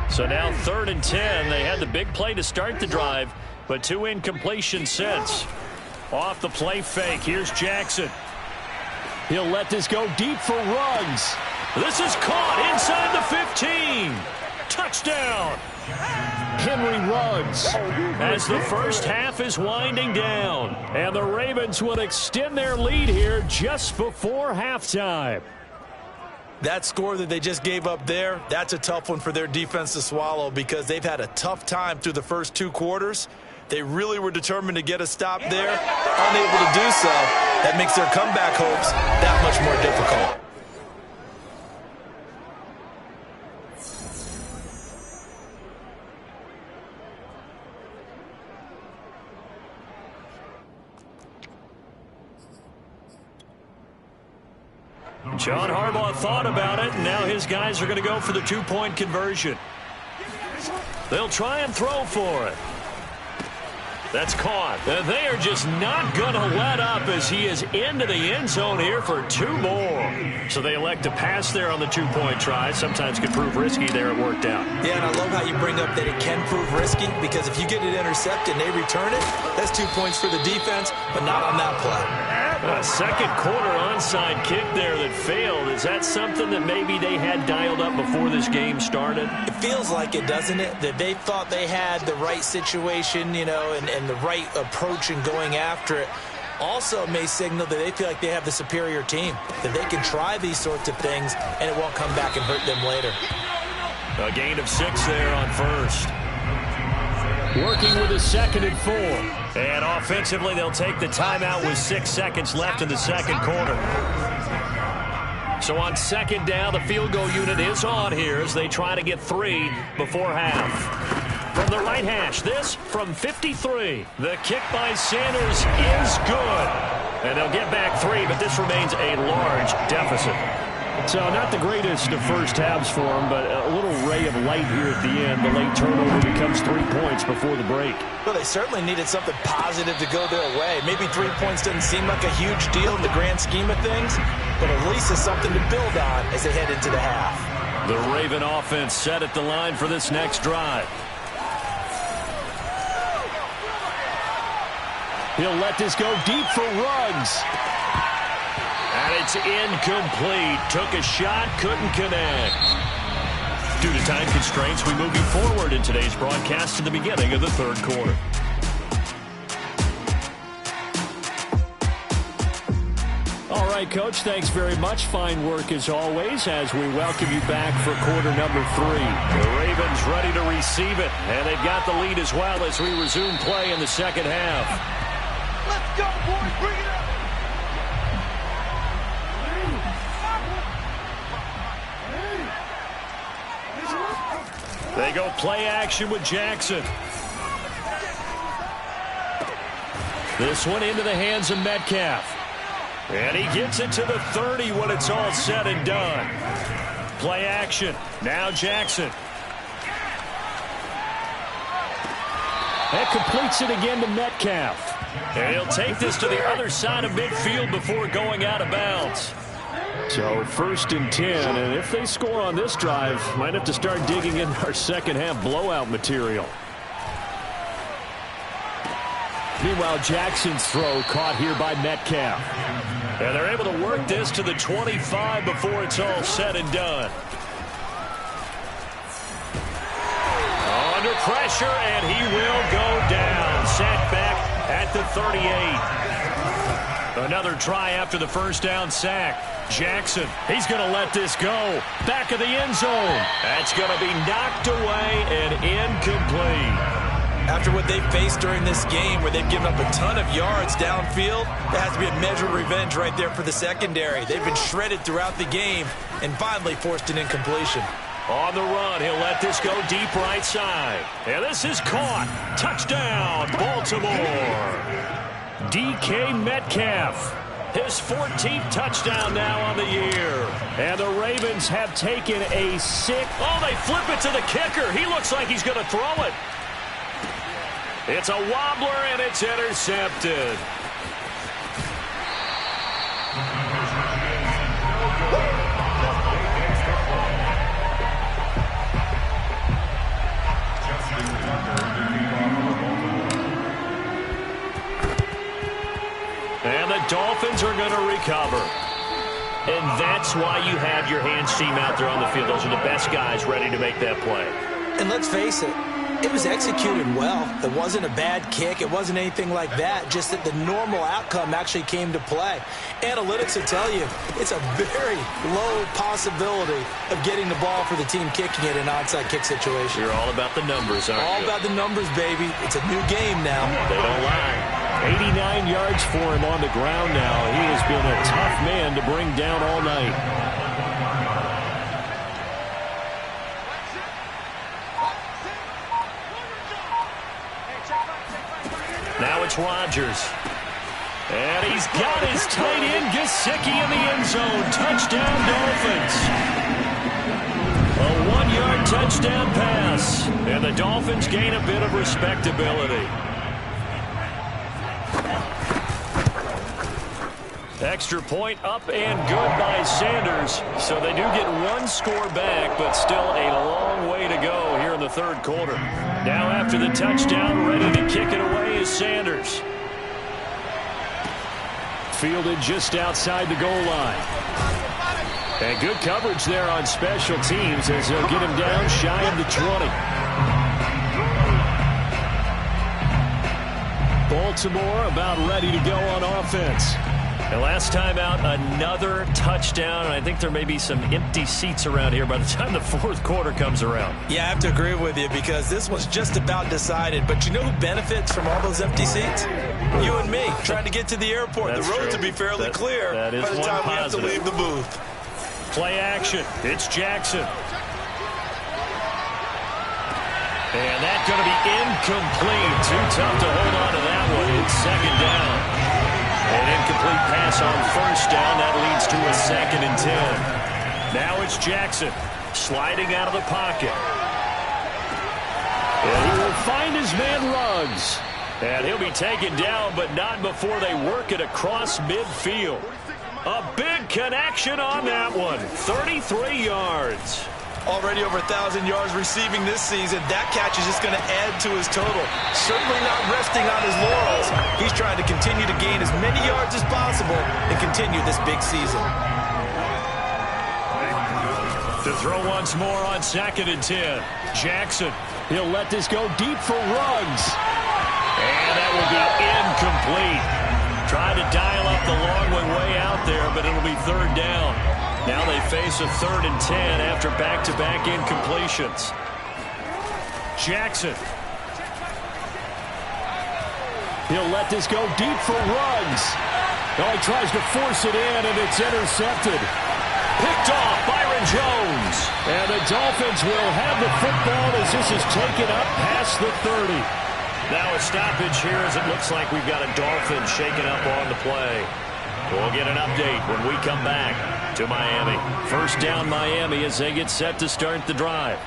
Speaker 2: So now 3rd and 10. They had the big play to start the drive, but 2 incompletions since. Off the play fake, here's Jackson. He'll let this go deep for Ruggs. This is caught inside the 15. Touchdown. Henry Ruggs, as the first half is winding down. And the Ravens will extend their lead here just before halftime.
Speaker 4: That score that they just gave up there, that's a tough one for their defense to swallow because they've had a tough time through the first 2 quarters. They really were determined to get a stop there, unable to do so. That makes their comeback hopes that much more difficult.
Speaker 2: John Harbaugh thought about it, and now his guys are going to go for the 2-point conversion. They'll try and throw for it. That's caught. And they are just not going to let up as he is into the end zone here for 2 more. So they elect to pass there on the 2-point try. Sometimes can prove risky there. It worked out.
Speaker 4: Yeah, and I love how you bring up that it can prove risky because if you get it intercepted and they return it, that's 2 points for the defense, but not on that play.
Speaker 2: A second quarter onside kick there that failed. Is that something that maybe they had dialed up before this game started?
Speaker 4: It feels like it, doesn't it? That they thought they had the right situation, you know, and the right approach in going after it. Also may signal that they feel like they have the superior team, that they can try these sorts of things and it won't come back and hurt them later.
Speaker 2: A gain of 6 there on first. Working with a 2nd and 4. And offensively, they'll take the timeout with 6 seconds left in the second quarter. So on 2nd down, the field goal unit is on here as they try to get 3 before half. From the right hash, this from 53. The kick by Sanders is good. And they'll get back 3, but this remains a large deficit. So not the greatest of first halves for them, but a little ray of light here at the end. The late turnover becomes 3 points before the break.
Speaker 4: Well, they certainly needed something positive to go their way. Maybe 3 points doesn't seem like a huge deal in the grand scheme of things, but at least it's something to build on as they head into the half.
Speaker 2: The Raven offense set at the line for this next drive. He'll let this go deep for Ruggs. And it's incomplete. Took a shot, couldn't connect. Due to time constraints, we move you forward in today's broadcast to the beginning of the 3rd quarter. right, Coach. Thanks very much. Fine work as always as we welcome you back for quarter number 3. The Ravens ready to receive it, and they've got the lead as well as we resume play in the second half.
Speaker 5: Let's go, boys. Bring it up.
Speaker 2: They go play action with Jackson. This one into the hands of Metcalf. And he gets it to the 30 when it's all said and done. Play action. Now Jackson. That completes it again to Metcalf. And he'll take this to the other side of midfield before going out of bounds. So 1st and 10, and if they score on this drive, might have to start digging in our second half blowout material. Meanwhile, Jackson's throw caught here by Metcalf. And they're able to work this to the 25 before it's all said and done. Under pressure, and he will go down. Sacked back at the 38. Another try after the first down sack. Jackson, he's going to let this go. Back of the end zone. That's going to be knocked away and incomplete.
Speaker 3: After what they've faced during this game where they've given up a ton of yards downfield, there has to be a measure of revenge right there for the secondary. They've been shredded throughout the game and finally forced an incompletion.
Speaker 2: On the run, he'll let this go deep right side. And this is caught. Touchdown, Baltimore. DK Metcalf. His 14th touchdown now on the year. And the Ravens have taken a sick... Oh, they flip it to the kicker. He looks like he's going to throw it. It's a wobbler, and it's intercepted. And the Dolphins are going to recover. And that's why you have your hands team out there on the field. Those are the best guys ready to make that play.
Speaker 3: And let's face it, it was executed well. It wasn't a bad kick. It wasn't anything like that. Just that the normal outcome actually came to play. Analytics will tell you it's a very low possibility of getting the ball for the team kicking it in an onside kick situation.
Speaker 2: You're all about the numbers, aren't you?
Speaker 3: All about the numbers, baby. It's a new game now.
Speaker 2: They don't lie. 89 yards for him on the ground now. He has been a tough man to bring down all night. Now it's Rodgers. And he's got his tight end, Gesicki, in the end zone. Touchdown, Dolphins. A 1-yard touchdown pass. And the Dolphins gain a bit of respectability. Extra point up and good by Sanders. So they do get one score back, but still a long way to go here in the third quarter. Now after the touchdown, ready to kick it away is Sanders. Fielded just outside the goal line. And good coverage there on special teams as they'll get him down shy of the 20. Baltimore about ready to go on offense. And last time out, another touchdown. And I think there may be some empty seats around here by the time the fourth quarter comes around.
Speaker 3: Yeah, I have to agree with you because this was just about decided. But you know who benefits from all those empty seats? You and me, trying to get to the airport.
Speaker 2: That's
Speaker 3: the roads
Speaker 2: true.
Speaker 3: will be fairly clear
Speaker 2: by the time
Speaker 3: we have to leave the booth.
Speaker 2: Play action. It's Jackson. And that's going to be incomplete. Too tough to hold on to that one. It's second down. An incomplete pass on first down. That leads to a 2nd and 10. Now it's Jackson sliding out of the pocket. And he will find his man Ruggs. And he'll be taken down, but not before they work it across midfield. A big connection on that one. 33 yards.
Speaker 3: Already over 1,000 yards receiving this season. That catch is just going to add to his total. Certainly not resting on his laurels. He's trying to continue to gain as many yards as possible and continue this big season.
Speaker 2: To throw once more on 2nd and 10. Jackson. He'll let this go deep for Ruggs. And that will be incomplete. Tried to dial up the long way out there, but it'll be third down. Now they face a 3rd and 10 after back-to-back incompletions. Jackson. He'll let this go deep for Ruggs. Oh, he tries to force it in, and it's intercepted. Picked off Byron Jones. And the Dolphins will have the football as this is taken up past the 30. Now a stoppage here as it looks like we've got a Dolphin shaken up on the play. We'll get an update when we come back to Miami. First down Miami as they get set to start the drive.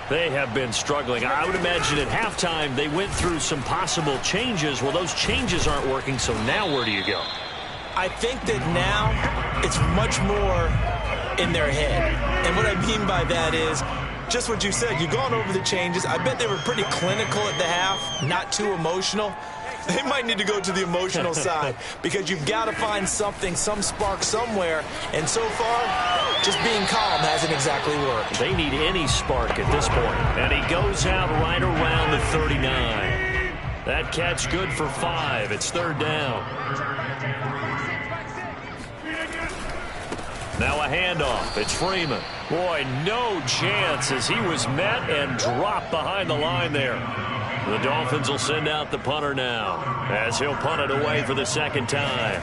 Speaker 2: They have been struggling. I would imagine at halftime they went through some possible changes. Well, those changes aren't working, so now where do you go?
Speaker 3: I think that now it's much more in their head. And what I mean by that is just what you said. You've gone over the changes. I bet they were pretty clinical at the half, not too emotional. They might need to go to the emotional side because you've got to find something, some spark somewhere. And so far, just being calm hasn't exactly worked.
Speaker 2: They need any spark at this point. And he goes out right around the 39. That catch good for 5. It's third down. Now a handoff. It's Freeman. Boy, no chance as he was met and dropped behind the line there. The Dolphins will send out the punter now as he'll punt it away for the second time.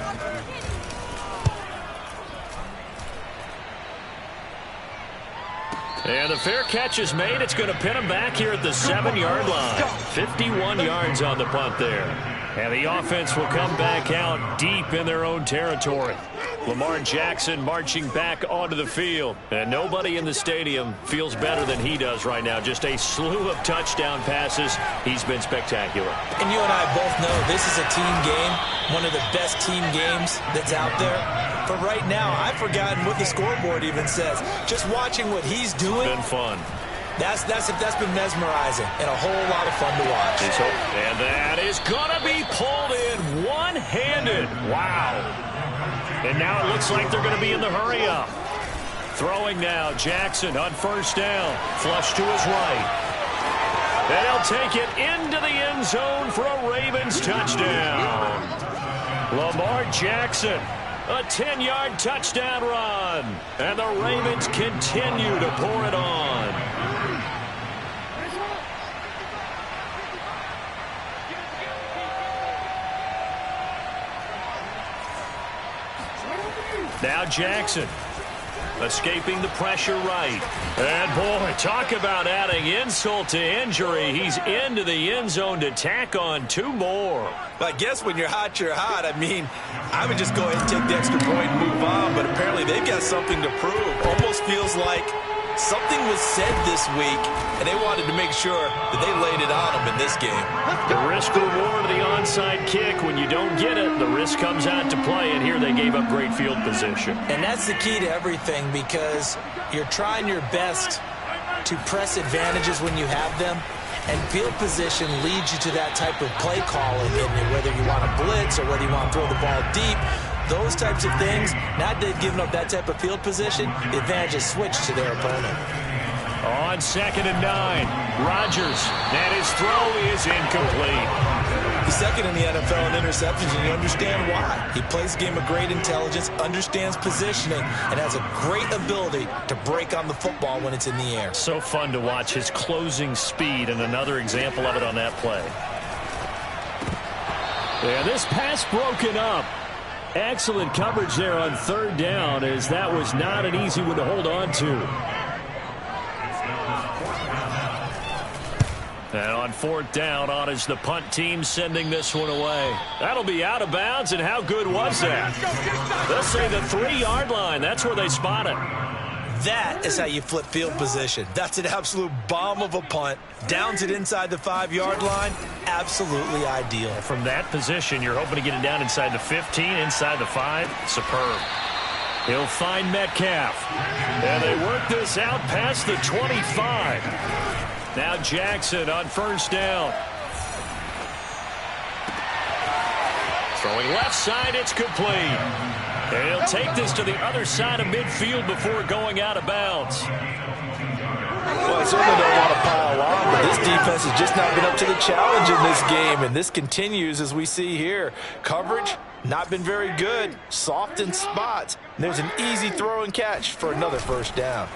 Speaker 2: And the fair catch is made. It's going to pin him back here at the 7-yard line. 51 yards on the punt there. And the offense will come back out deep in their own territory. Lamar Jackson marching back onto the field. And nobody in the stadium feels better than he does right now. Just a slew of touchdown passes. He's been spectacular.
Speaker 3: And you and I both know this is a team game, one of the best team games that's out there. But right now, I've forgotten what the scoreboard even says. Just watching what he's doing.
Speaker 2: It's been fun.
Speaker 3: That's been mesmerizing and a whole lot of fun to watch.
Speaker 2: And that is going to be pulled in one-handed. Wow. And now it looks like they're going to be in the hurry up. Throwing now, Jackson on first down. Flush to his right. And he'll take it into the end zone for a Ravens touchdown. Lamar Jackson, a 10-yard touchdown run. And the Ravens continue to pour it on. Now Jackson, escaping the pressure right. And boy, talk about adding insult to injury. He's into the end zone to tack on 2 more.
Speaker 3: I guess when you're hot, you're hot. I mean, I would just go ahead and take the extra point and move on, but apparently they've got something to prove. Almost feels like something was said this week, and they wanted to make sure that they laid it on them in this game.
Speaker 2: The risk-reward of the onside kick. When you don't get it, the risk comes out to play, and here they gave up great field position.
Speaker 3: And that's the key to everything because you're trying your best to press advantages when you have them, and field position leads you to that type of play calling, and whether you want to blitz or whether you want to throw the ball deep. Those types of things, now that they've given up that type of field position, the advantage is switched to their opponent.
Speaker 2: On 2nd and 9, Rodgers, and his throw is incomplete.
Speaker 3: He's second in the NFL in interceptions, and you understand why. He plays a game of great intelligence, understands positioning, and has a great ability to break on the football when it's in the air.
Speaker 2: So fun to watch his closing speed, and another example of it on that play. Yeah, this pass broken up. Excellent coverage there on 3rd down, as that was not an easy one to hold on to. And on 4th down, on is the punt team sending this one away. That'll be out of bounds, and how good was that? They'll say the 3-yard line. That's where they spot it.
Speaker 3: That is how you flip field position. That's an absolute bomb of a punt. Downs it inside the 5-yard line. Absolutely ideal.
Speaker 2: From that position, you're hoping to get it down inside the 15, inside the 5. Superb. He'll find Metcalf. And they work this out past the 25. Now Jackson on first down. Throwing left side, it's complete. And he'll take this to the other side of midfield before going out of bounds.
Speaker 4: Well, I certainly don't want to pile on, but this defense has just not been up to the challenge in this game, and this continues as we see here. Coverage, not been very good. Soft in spots. And there's an easy throw and catch for another first down.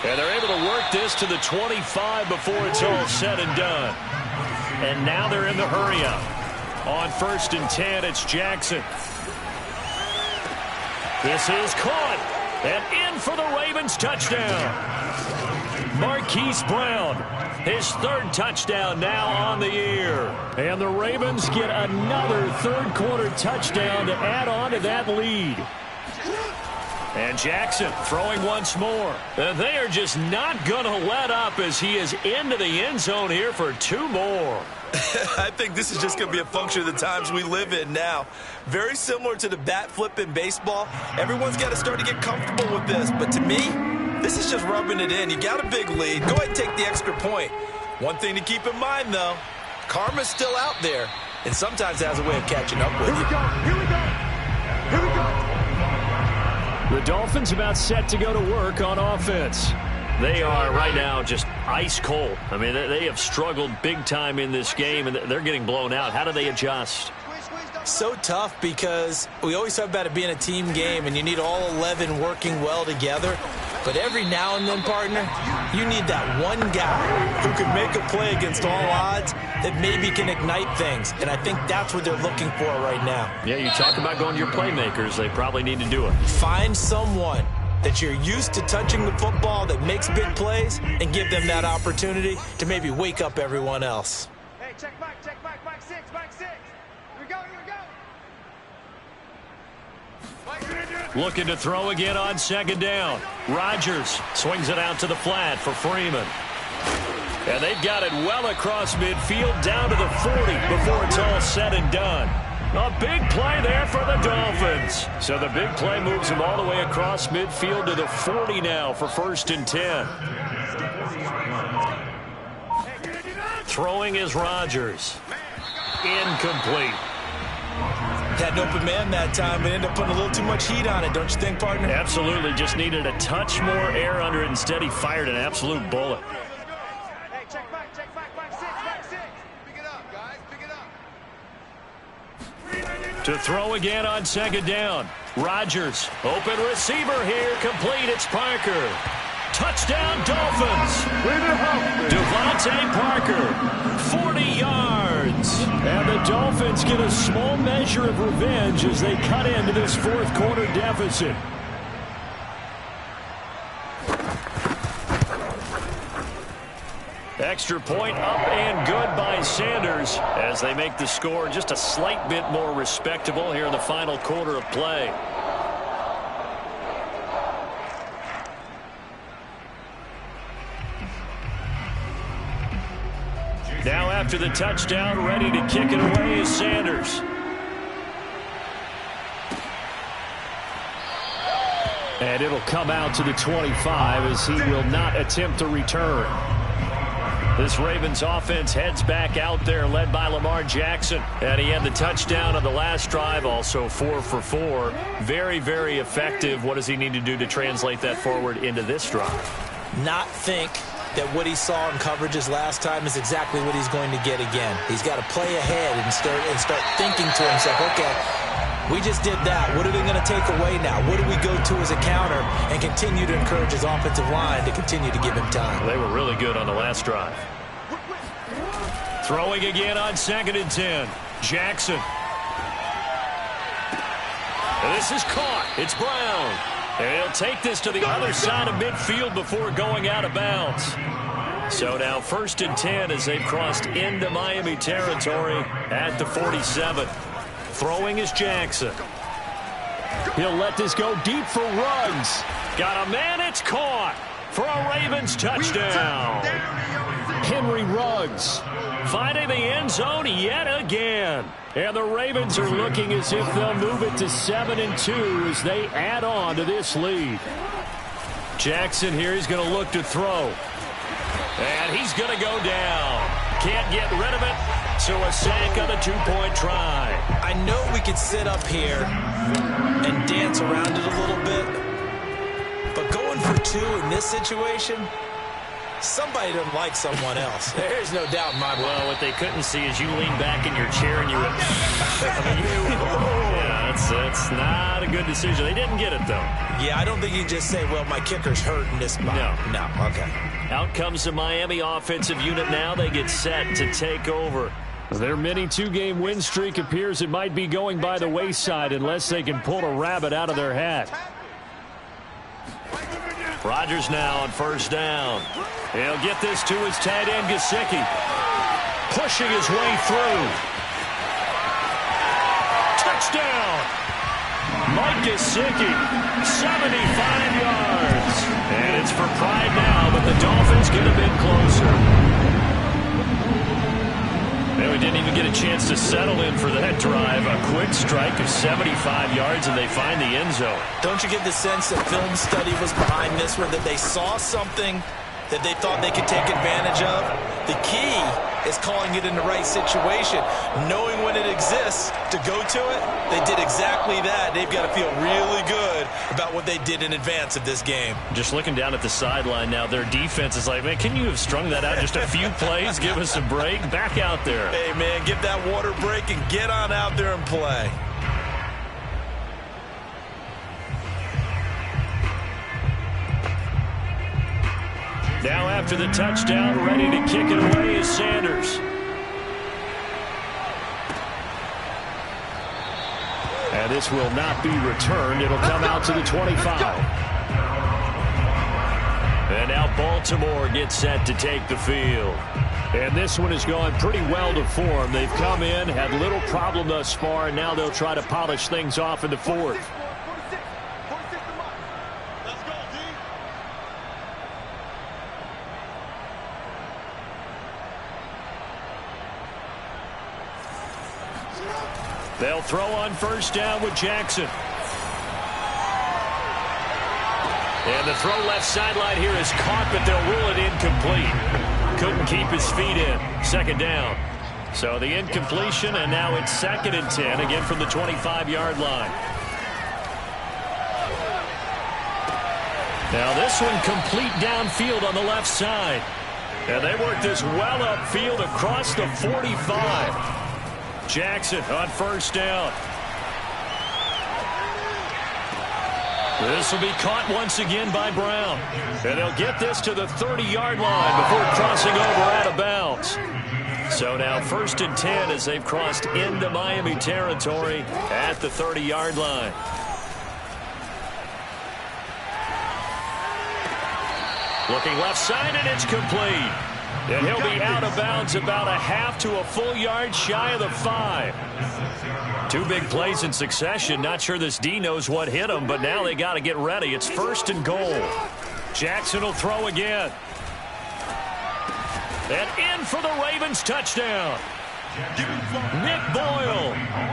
Speaker 2: And they're able to work this to the 25 before it's all said and done. And now they're in the hurry-up. On 1st and 10, it's Jackson. This is caught. And in for the Ravens touchdown. Marquise Brown, his 3rd touchdown now on the year. And the Ravens get another third-quarter touchdown to add on to that lead. And Jackson throwing once more. They are just not going to let up as he is into the end zone here for 2 more.
Speaker 4: I think this is just going to be a function of the times we live in now. Very similar to the bat flip in baseball. Everyone's got to start to get comfortable with this. But to me, this is just rubbing it in. You got a big lead. Go ahead and take the extra point. One thing to keep in mind, though, karma's still out there. And sometimes it has a way of catching up with you.
Speaker 5: Here we go. Here we go. Here we go.
Speaker 2: The Dolphins about set to go to work on offense. They are right now just ice cold. I mean, they have struggled big time in this game, and they're getting blown out. How do they adjust?
Speaker 3: So tough because we always talk about it being a team game, and you need all 11 working well together. But every now and then, partner, you need that one guy who can make a play against all odds that maybe can ignite things. And I think that's what they're looking for right now.
Speaker 2: Yeah, you talk about going to your playmakers. They probably need to do it.
Speaker 3: Find someone that you're used to touching the football that makes big plays and give them that opportunity to maybe wake up everyone else.
Speaker 5: Hey, check Mike 6, Mike 6. Here we go, here we go.
Speaker 2: Looking to throw again on 2nd down. Rodgers swings it out to the flat for Freeman. And they've got it well across midfield down to the 40 before it's all said and done. A big play there for the Dolphins. So the big play moves them all the way across midfield to the 40 now for 1st and 10. Throwing is Rodgers. Incomplete.
Speaker 3: Had an open man that time, but ended up putting a little too much heat on it, don't you think, partner?
Speaker 2: Absolutely. Just needed a touch more air under it. Instead, he fired an absolute bullet.
Speaker 5: Hey, check Mike 6, Mike 6. Pick it up, guys, pick it up.
Speaker 2: To throw again on 2nd down. Rodgers, open receiver here, complete. It's Parker. Touchdown, Dolphins. Devontae Parker, 40 yards. And the Dolphins get a small measure of revenge as they cut into this 4th-quarter deficit. Extra point up and good by Sanders as they make the score just a slight bit more respectable here in the final quarter of play. Now after the touchdown, ready to kick it away is Sanders. And it'll come out to the 25 as he will not attempt to return. This Ravens offense heads back out there, led by Lamar Jackson. And he had the touchdown on the last drive, also 4 for 4. Very, very effective. What does he need to do to translate that forward into this drive?
Speaker 3: Not think that what he saw in coverages last time is exactly what he's going to get again. He's got to play ahead and start thinking to himself, okay, we just did that. What are they going to take away now? What do we go to as a counter? And continue to encourage his offensive line to continue to give him time.
Speaker 2: They were really good on the last drive. Throwing again on 2nd and 10. Jackson. And this is caught. It's Brown. And he'll take this to the other side of midfield before going out of bounds. So now 1st and 10 as they've crossed into Miami territory at the 47. Throwing is Jackson. He'll let this go deep for Ruggs. Got a man, it's caught for a Ravens touchdown. Henry Ruggs finding the end zone yet again. And the Ravens are looking as if they'll move it to 7-2 as they add on to this lead. Jackson here, he's going to look to throw. And he's going to go down. Can't get rid of it. So a sack on the 2-point try.
Speaker 3: I know we could sit up here and dance around it a little bit, but going for 2 go-to in this situation, somebody doesn't like someone else. There's no doubt in my mind.
Speaker 2: Well, what they couldn't see is you lean back in your chair and you went, yeah, that's not a good decision. They didn't get it, though.
Speaker 3: Yeah, I don't think you can just say, well, my kicker's hurt in this spot. No, okay.
Speaker 2: Out comes the Miami offensive unit now. They get set to take over.
Speaker 6: Their mini two-game win streak appears it might be going by the wayside unless they can pull a rabbit out of their hat.
Speaker 2: Rodgers now on first down. He'll get this to his tight end, Gesicki. Pushing his way through. Touchdown! Mike Gesicki, 75 yards. And it's for pride now, but the Dolphins get a bit closer. And we didn't even get a chance to settle in for that drive. A quick strike of 75 yards, and they find the end zone.
Speaker 3: Don't you get the sense that film study was behind this one, that they saw something that they thought they could take advantage of? The key is calling it in the right situation, knowing when it exists to go to it. They did exactly that. They've got to feel really good about what they did in advance of this game.
Speaker 2: Just looking down at the sideline now, their defense is like, man, can you have strung that out just a few plays? Give us a break. Back out there.
Speaker 3: Hey, man, give that water break and get on out there and play.
Speaker 2: Now after the touchdown, ready to kick it away is Sanders.
Speaker 6: And this will not be returned. It'll come out to the 25.
Speaker 2: And now Baltimore gets set to take the field.
Speaker 6: And this one has gone pretty well to form. They've come in, had little problem thus far, and now they'll try to polish things off in the fourth.
Speaker 2: They'll throw on first down with Jackson. And the throw left sideline here is caught, but they'll rule it incomplete. Couldn't keep his feet in. Second down. So the incompletion, and now it's 2nd and 10, again from the 25-yard line. Now this one complete downfield on the left side. And they work this well upfield across the 45. Jackson on first down. This will be caught once again by Brown. And they'll get this to the 30-yard line before crossing over out of bounds. So now 1st and 10 as they've crossed into Miami territory at the 30-yard line. Looking left side, and it's complete. And he'll be out of bounds about a half to a full yard shy of the 5. 2 big plays in succession. Not sure this D knows what hit him, but now they got to get ready. It's 1st and goal. Jackson will throw again. And in for the Ravens touchdown. Nick Boyle,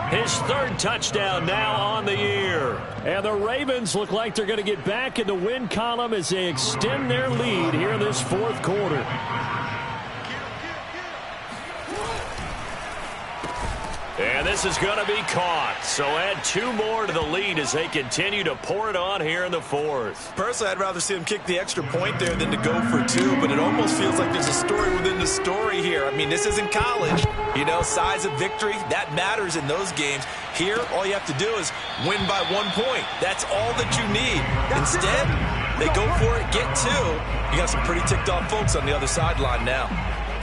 Speaker 2: his 3rd touchdown now on the year.
Speaker 6: And the Ravens look like they're going to get back in the win column as they extend their lead here in this 4th quarter.
Speaker 2: And this is going to be caught. So add 2 more to the lead as they continue to pour it on here in the 4th.
Speaker 3: Personally, I'd rather see them kick the extra point there than to go for 2, but it almost feels like there's a story within the story here. I mean, this isn't college. You know, size of victory, that matters in those games. Here, all you have to do is win by 1 point. That's all that you need. Instead, they go for it, get 2. You got some pretty ticked off folks on the other sideline now.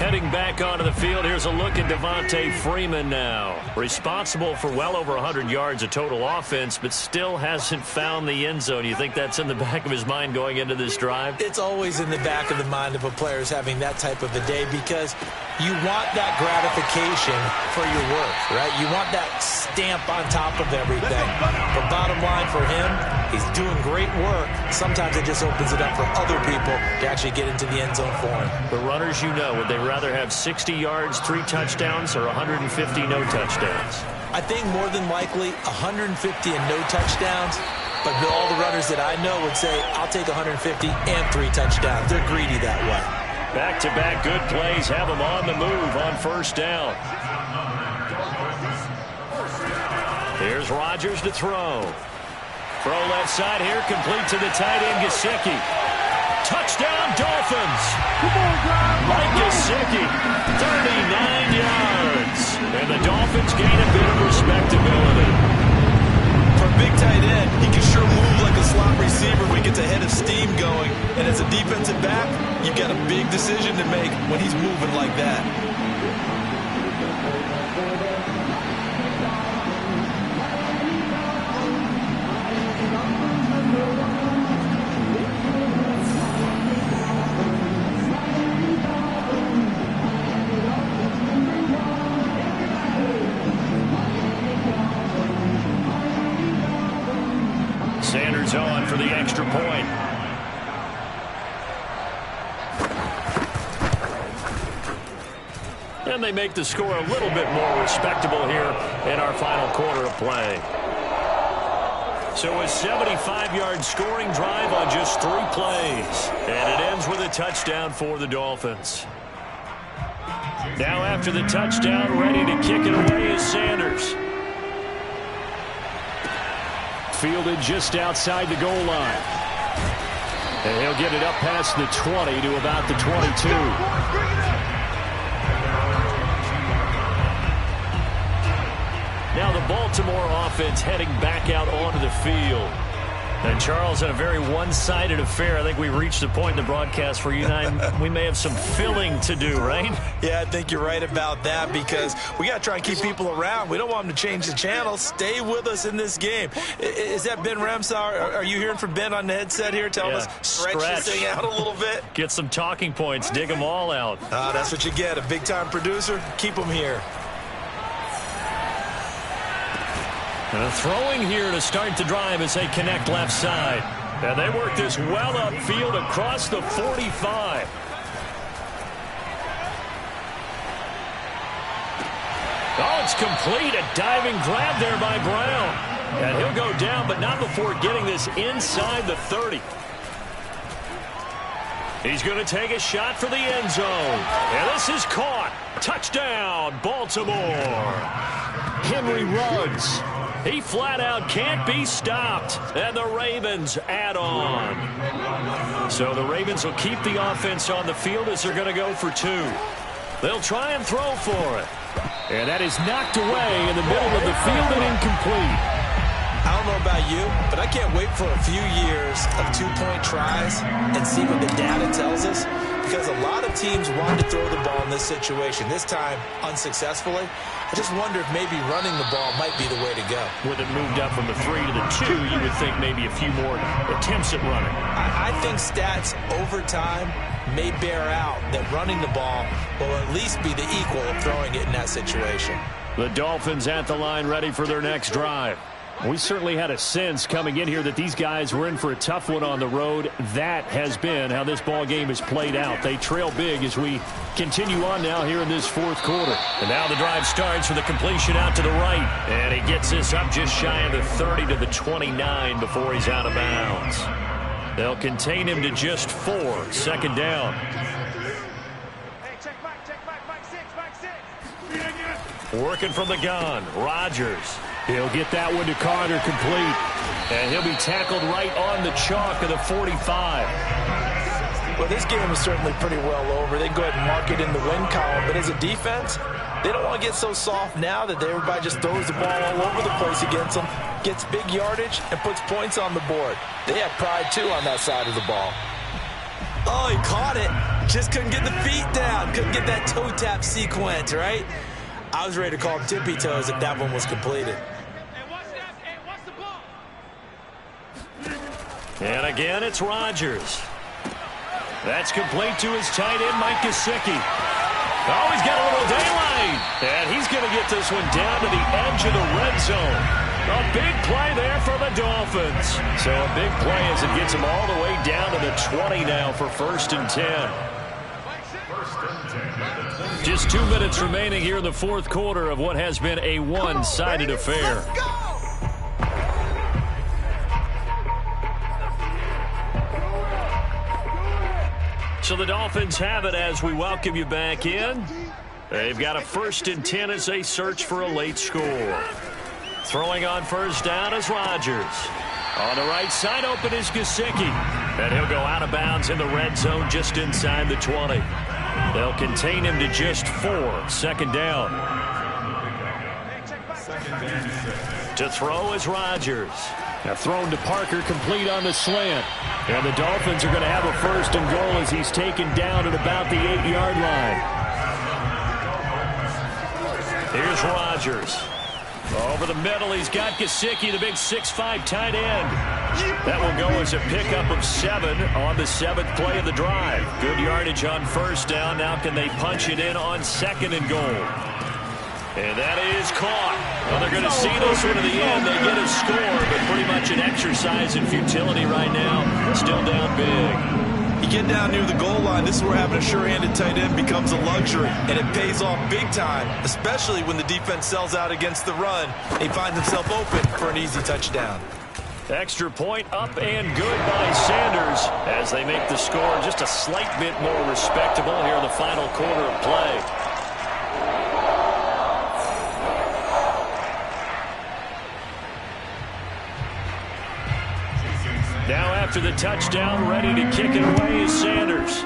Speaker 2: Heading back onto the field, here's a look at Devontae Freeman now. Responsible for well over 100 yards of total offense, but still hasn't found the end zone. You think that's in the back of his mind going into this drive?
Speaker 3: It's always in the back of the mind of a player having that type of a day because you want that gratification for your work, right? You want that stamp on top of everything. But bottom line for him, he's doing great work. Sometimes it just opens it up for other people to actually get into the end zone for him.
Speaker 2: The runners, you know, would they rather have 60 yards, 3 touchdowns, or 150 no touchdowns?
Speaker 3: I think more than likely 150 and no touchdowns. But all the runners that I know would say, I'll take 150 and 3 touchdowns. They're greedy that way.
Speaker 2: Back-to-back good plays have them on the move on first down. Here's Rodgers to throw. Throw left side here, complete to the tight end, Gesicki.
Speaker 6: Touchdown, Dolphins. Mike Gesicki, 39 yards. And the Dolphins gain a bit of respectability.
Speaker 4: For a big tight end, he can sure move like a slot receiver when he gets a head of steam going. And as a defensive back, you've got a big decision to make when he's moving like that.
Speaker 6: Sanders on for the extra point. And they make the score a little bit more respectable here in our final quarter of play. So a 75-yard scoring drive on just 3 plays. And it ends with a touchdown for the Dolphins. Now after the touchdown, ready to kick it away is Sanders. Fielded just outside the goal line. And he'll get it up past the 20 to about the 22. Now the Baltimore offense heading back out onto the field. And Charles, in a very one-sided affair, I think we reached a point in the broadcast where you and I, we may have some filling to do, right?
Speaker 4: Yeah, I think you're right about that because we got to try and keep people around. We don't want them to change the channel. Stay with us in this game. Is that Ben Ramsauer? Are you hearing from Ben on the headset here? Telling us stretch this thing out a little bit?
Speaker 6: Get some talking points. Dig them all out.
Speaker 4: That's what you get. A big-time producer. Keep them here.
Speaker 6: And throwing here to start the drive as they connect left side. And they work this well upfield across the 45. Oh, it's complete. A diving grab there by Brown. And he'll go down, but not before getting this inside the 30. He's going to take a shot for the end zone. And this is caught. Touchdown, Baltimore. Henry Ruggs. He flat out can't be stopped. And the Ravens add on. So the Ravens will keep the offense on the field as they're going to go for 2. They'll try and throw for it. And that is knocked away in the middle of the field and incomplete.
Speaker 4: I don't know about you, but I can't wait for a few years of 2-point tries and see what the data tells us. Because a lot of teams wanted to throw the ball in this situation, this time unsuccessfully. I just wonder if maybe running the ball might be the way to go.
Speaker 6: With it moved up from the 3 to the 2, you would think maybe a few more attempts at running.
Speaker 4: I think stats over time may bear out that running the ball will at least be the equal of throwing it in that situation.
Speaker 6: The Dolphins at the line ready for their next drive. We certainly had a sense coming in here that these guys were in for a tough one on the road. That has been how this ball game has played out. They trail big as we continue on now here in this 4th quarter. And now the drive starts with a completion out to the right. And he gets this up just shy of the 30 to the 29 before he's out of bounds. They'll contain him to just 4. 2nd down.
Speaker 5: Hey, check back 6.
Speaker 6: Working from the gun, Rodgers. He'll get that one to Carter complete. And he'll be tackled right on the chalk of the 45.
Speaker 4: Well, this game is certainly pretty well over. They can go ahead and mark it in the win column. But as a defense, they don't want to get so soft now that everybody just throws the ball all over the place against them, gets big yardage, and puts points on the board. They have pride, too, on that side of the ball. Oh, he caught it. Just couldn't get the feet down. Couldn't get that toe tap sequence, right? I was ready to call him tippy toes if that one was completed.
Speaker 6: And again, it's Rodgers. That's complete to his tight end, Mike Gesicki. Oh, he's got a little daylight. And he's going to get this one down to the edge of the red zone. A big play there for the Dolphins. So a big play as it gets them all the way down to the 20 now for 1st and 10. Just 2 minutes remaining here in the 4th quarter of what has been a one-sided affair. So the Dolphins have it as we welcome you back in. They've got a 1st and 10 as they search for a late score. Throwing on 1st down is Rodgers. On the right side open is Gesicki. And he'll go out of bounds in the red zone just inside the 20. They'll contain him to just 4. Second down. To throw is Rodgers. Now thrown to Parker, complete on the slant. And the Dolphins are going to have a first and goal as he's taken down at about the 8-yard line. Here's Rodgers. Over the middle, he's got Gesicki, the big 6'5" tight end. That will go as a pickup of 7 on the 7th play of the drive. Good yardage on first down. Now can they punch it in on second and goal? And that is caught. Well, they're going to see this one to the end. They get a score, but pretty much an exercise in futility right now. Still down big.
Speaker 4: You get down near the goal line, this is where having a sure-handed tight end becomes a luxury, and it pays off big time, especially when the defense sells out against the run. He finds himself open for an easy touchdown.
Speaker 6: Extra point up and good by Sanders as they make the score just a slight bit more respectable here in the final quarter of play. Now after the touchdown, ready to kick it away is Sanders.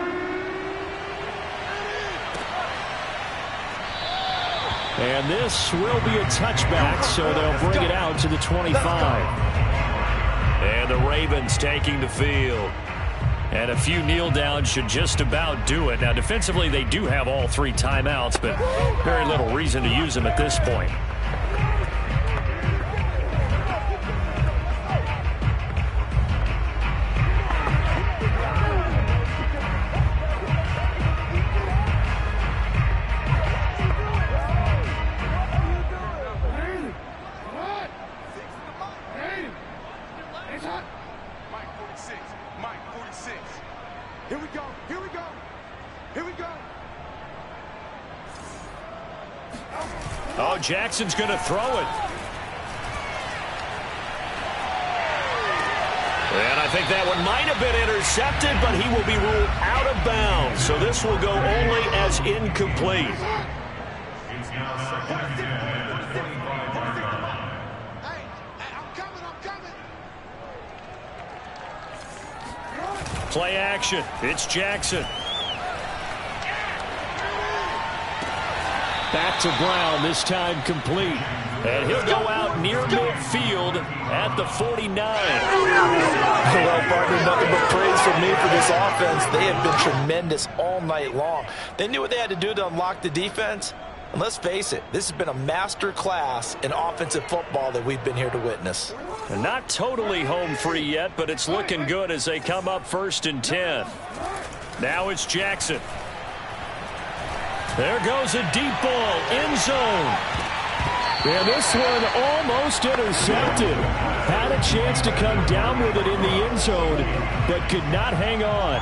Speaker 6: And this will be a touchback, so they'll bring it out to the 25. And the Ravens taking the field. And a few kneel downs should just about do it. Now defensively they do have all 3 timeouts, but very little reason to use them at this point. Oh, Jackson's going to throw it. And I think that one might have been intercepted, but he will be ruled out of bounds. So this will go only as incomplete. Play action. It's Jackson. Back to Brown, this time complete. And he'll go out near midfield at the 49.
Speaker 4: Well, partner, nothing but praise from me for this offense. They have been tremendous all night long. They knew what they had to do to unlock the defense. And let's face it, this has been a master class in offensive football that we've been here to witness.
Speaker 6: And not totally home free yet, but it's looking good as they come up 1st and 10. Now it's Jackson. There goes a deep ball, end zone. And this one almost intercepted. Had a chance to come down with it in the end zone, but could not hang on.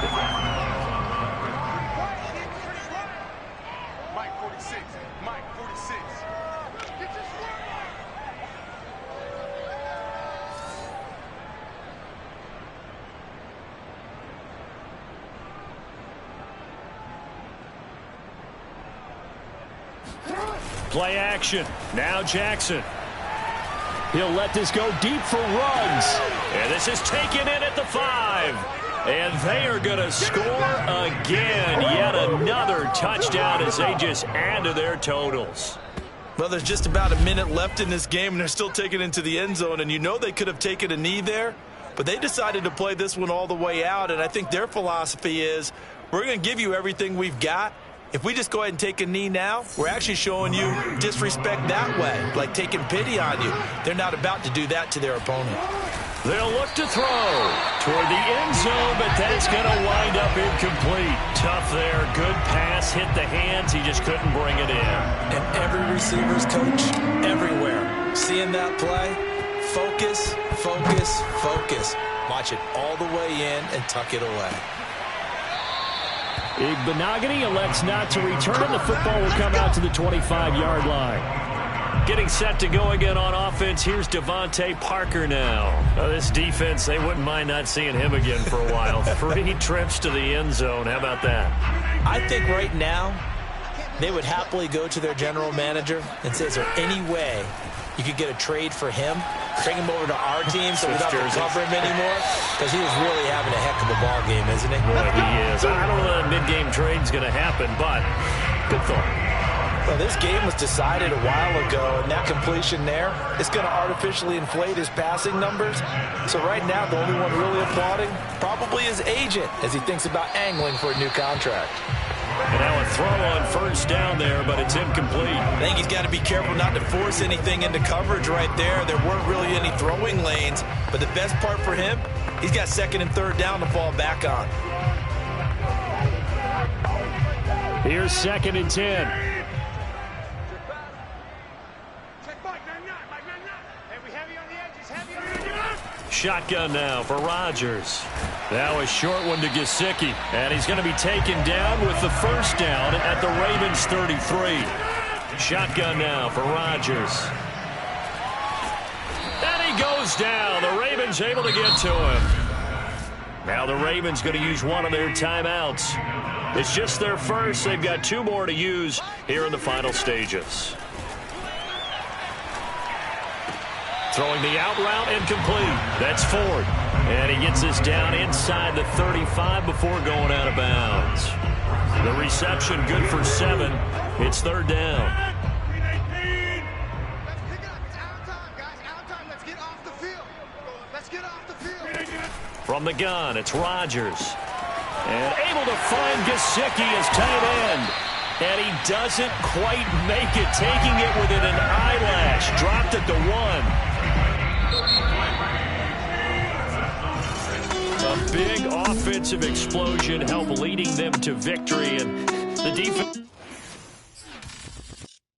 Speaker 5: Mike 46, Mike 46.
Speaker 6: Play action. Now Jackson. He'll let this go deep for Ruggs. And this is taken in at the 5. And they are going to score again. Yet another touchdown as they just add to their totals.
Speaker 4: Well, there's just about a minute left in this game, and they're still taking it into the end zone. And you know they could have taken a knee there, but they decided to play this one all the way out. And I think their philosophy is, we're going to give you everything we've got. If we just go ahead and take a knee now, we're actually showing you disrespect that way, like taking pity on you. They're not about to do that to their opponent.
Speaker 6: They'll look to throw toward the end zone, but that's going to wind up incomplete. Tough there. Good pass. Hit the hands. He just couldn't bring it in.
Speaker 3: And every receiver's coach everywhere. Seeing that play, focus, focus, focus. Watch it all the way in and tuck it away.
Speaker 6: Igbenogany elects not to return. The football will come out to the 25-yard line. Getting set to go again on offense. Here's Devontae Parker now. This defense, they wouldn't mind not seeing him again for a while. 3 trips to the end zone. How about that?
Speaker 3: I think right now, they would happily go to their general manager and say, is there any way you could get a trade for him, bring him over to our team so we don't have to cover him anymore? Because he is really having a heck of a ball game, isn't he?
Speaker 6: Boy, he is. I don't know that a mid-game trade's going to happen, but good thought.
Speaker 4: Well, this game was decided a while ago, and that completion there is going to artificially inflate his passing numbers. So right now, the only one really applauding probably his agent as he thinks about angling for a new contract.
Speaker 6: And now a throw on first down there, but it's incomplete.
Speaker 4: I think he's got to be careful not to force anything into coverage right there. There weren't really any throwing lanes, but the best part for him, he's got second and third down to fall back on.
Speaker 6: Here's 2nd and 10. Shotgun now for Rodgers. Now a short one to Gesicki. And he's going to be taken down with the first down at the Ravens 33. Shotgun now for Rodgers. And he goes down. The Ravens able to get to him. Now the Ravens going to use one of their timeouts. It's just their first. They've got 2 more to use here in the final stages. Throwing the out route incomplete. That's Ford. And he gets this down inside the 35 before going out of bounds. The reception good for 7. It's 3rd down.
Speaker 5: Let's pick it up. It's out of time, guys. Out of time. Let's get off the field. Let's get off the field.
Speaker 6: From the gun, it's Rodgers. And able to find Gesicki as tight end. And he doesn't quite make it, taking it within an eyelash. Dropped at the 1. A big offensive explosion helped leading them to victory, and the defense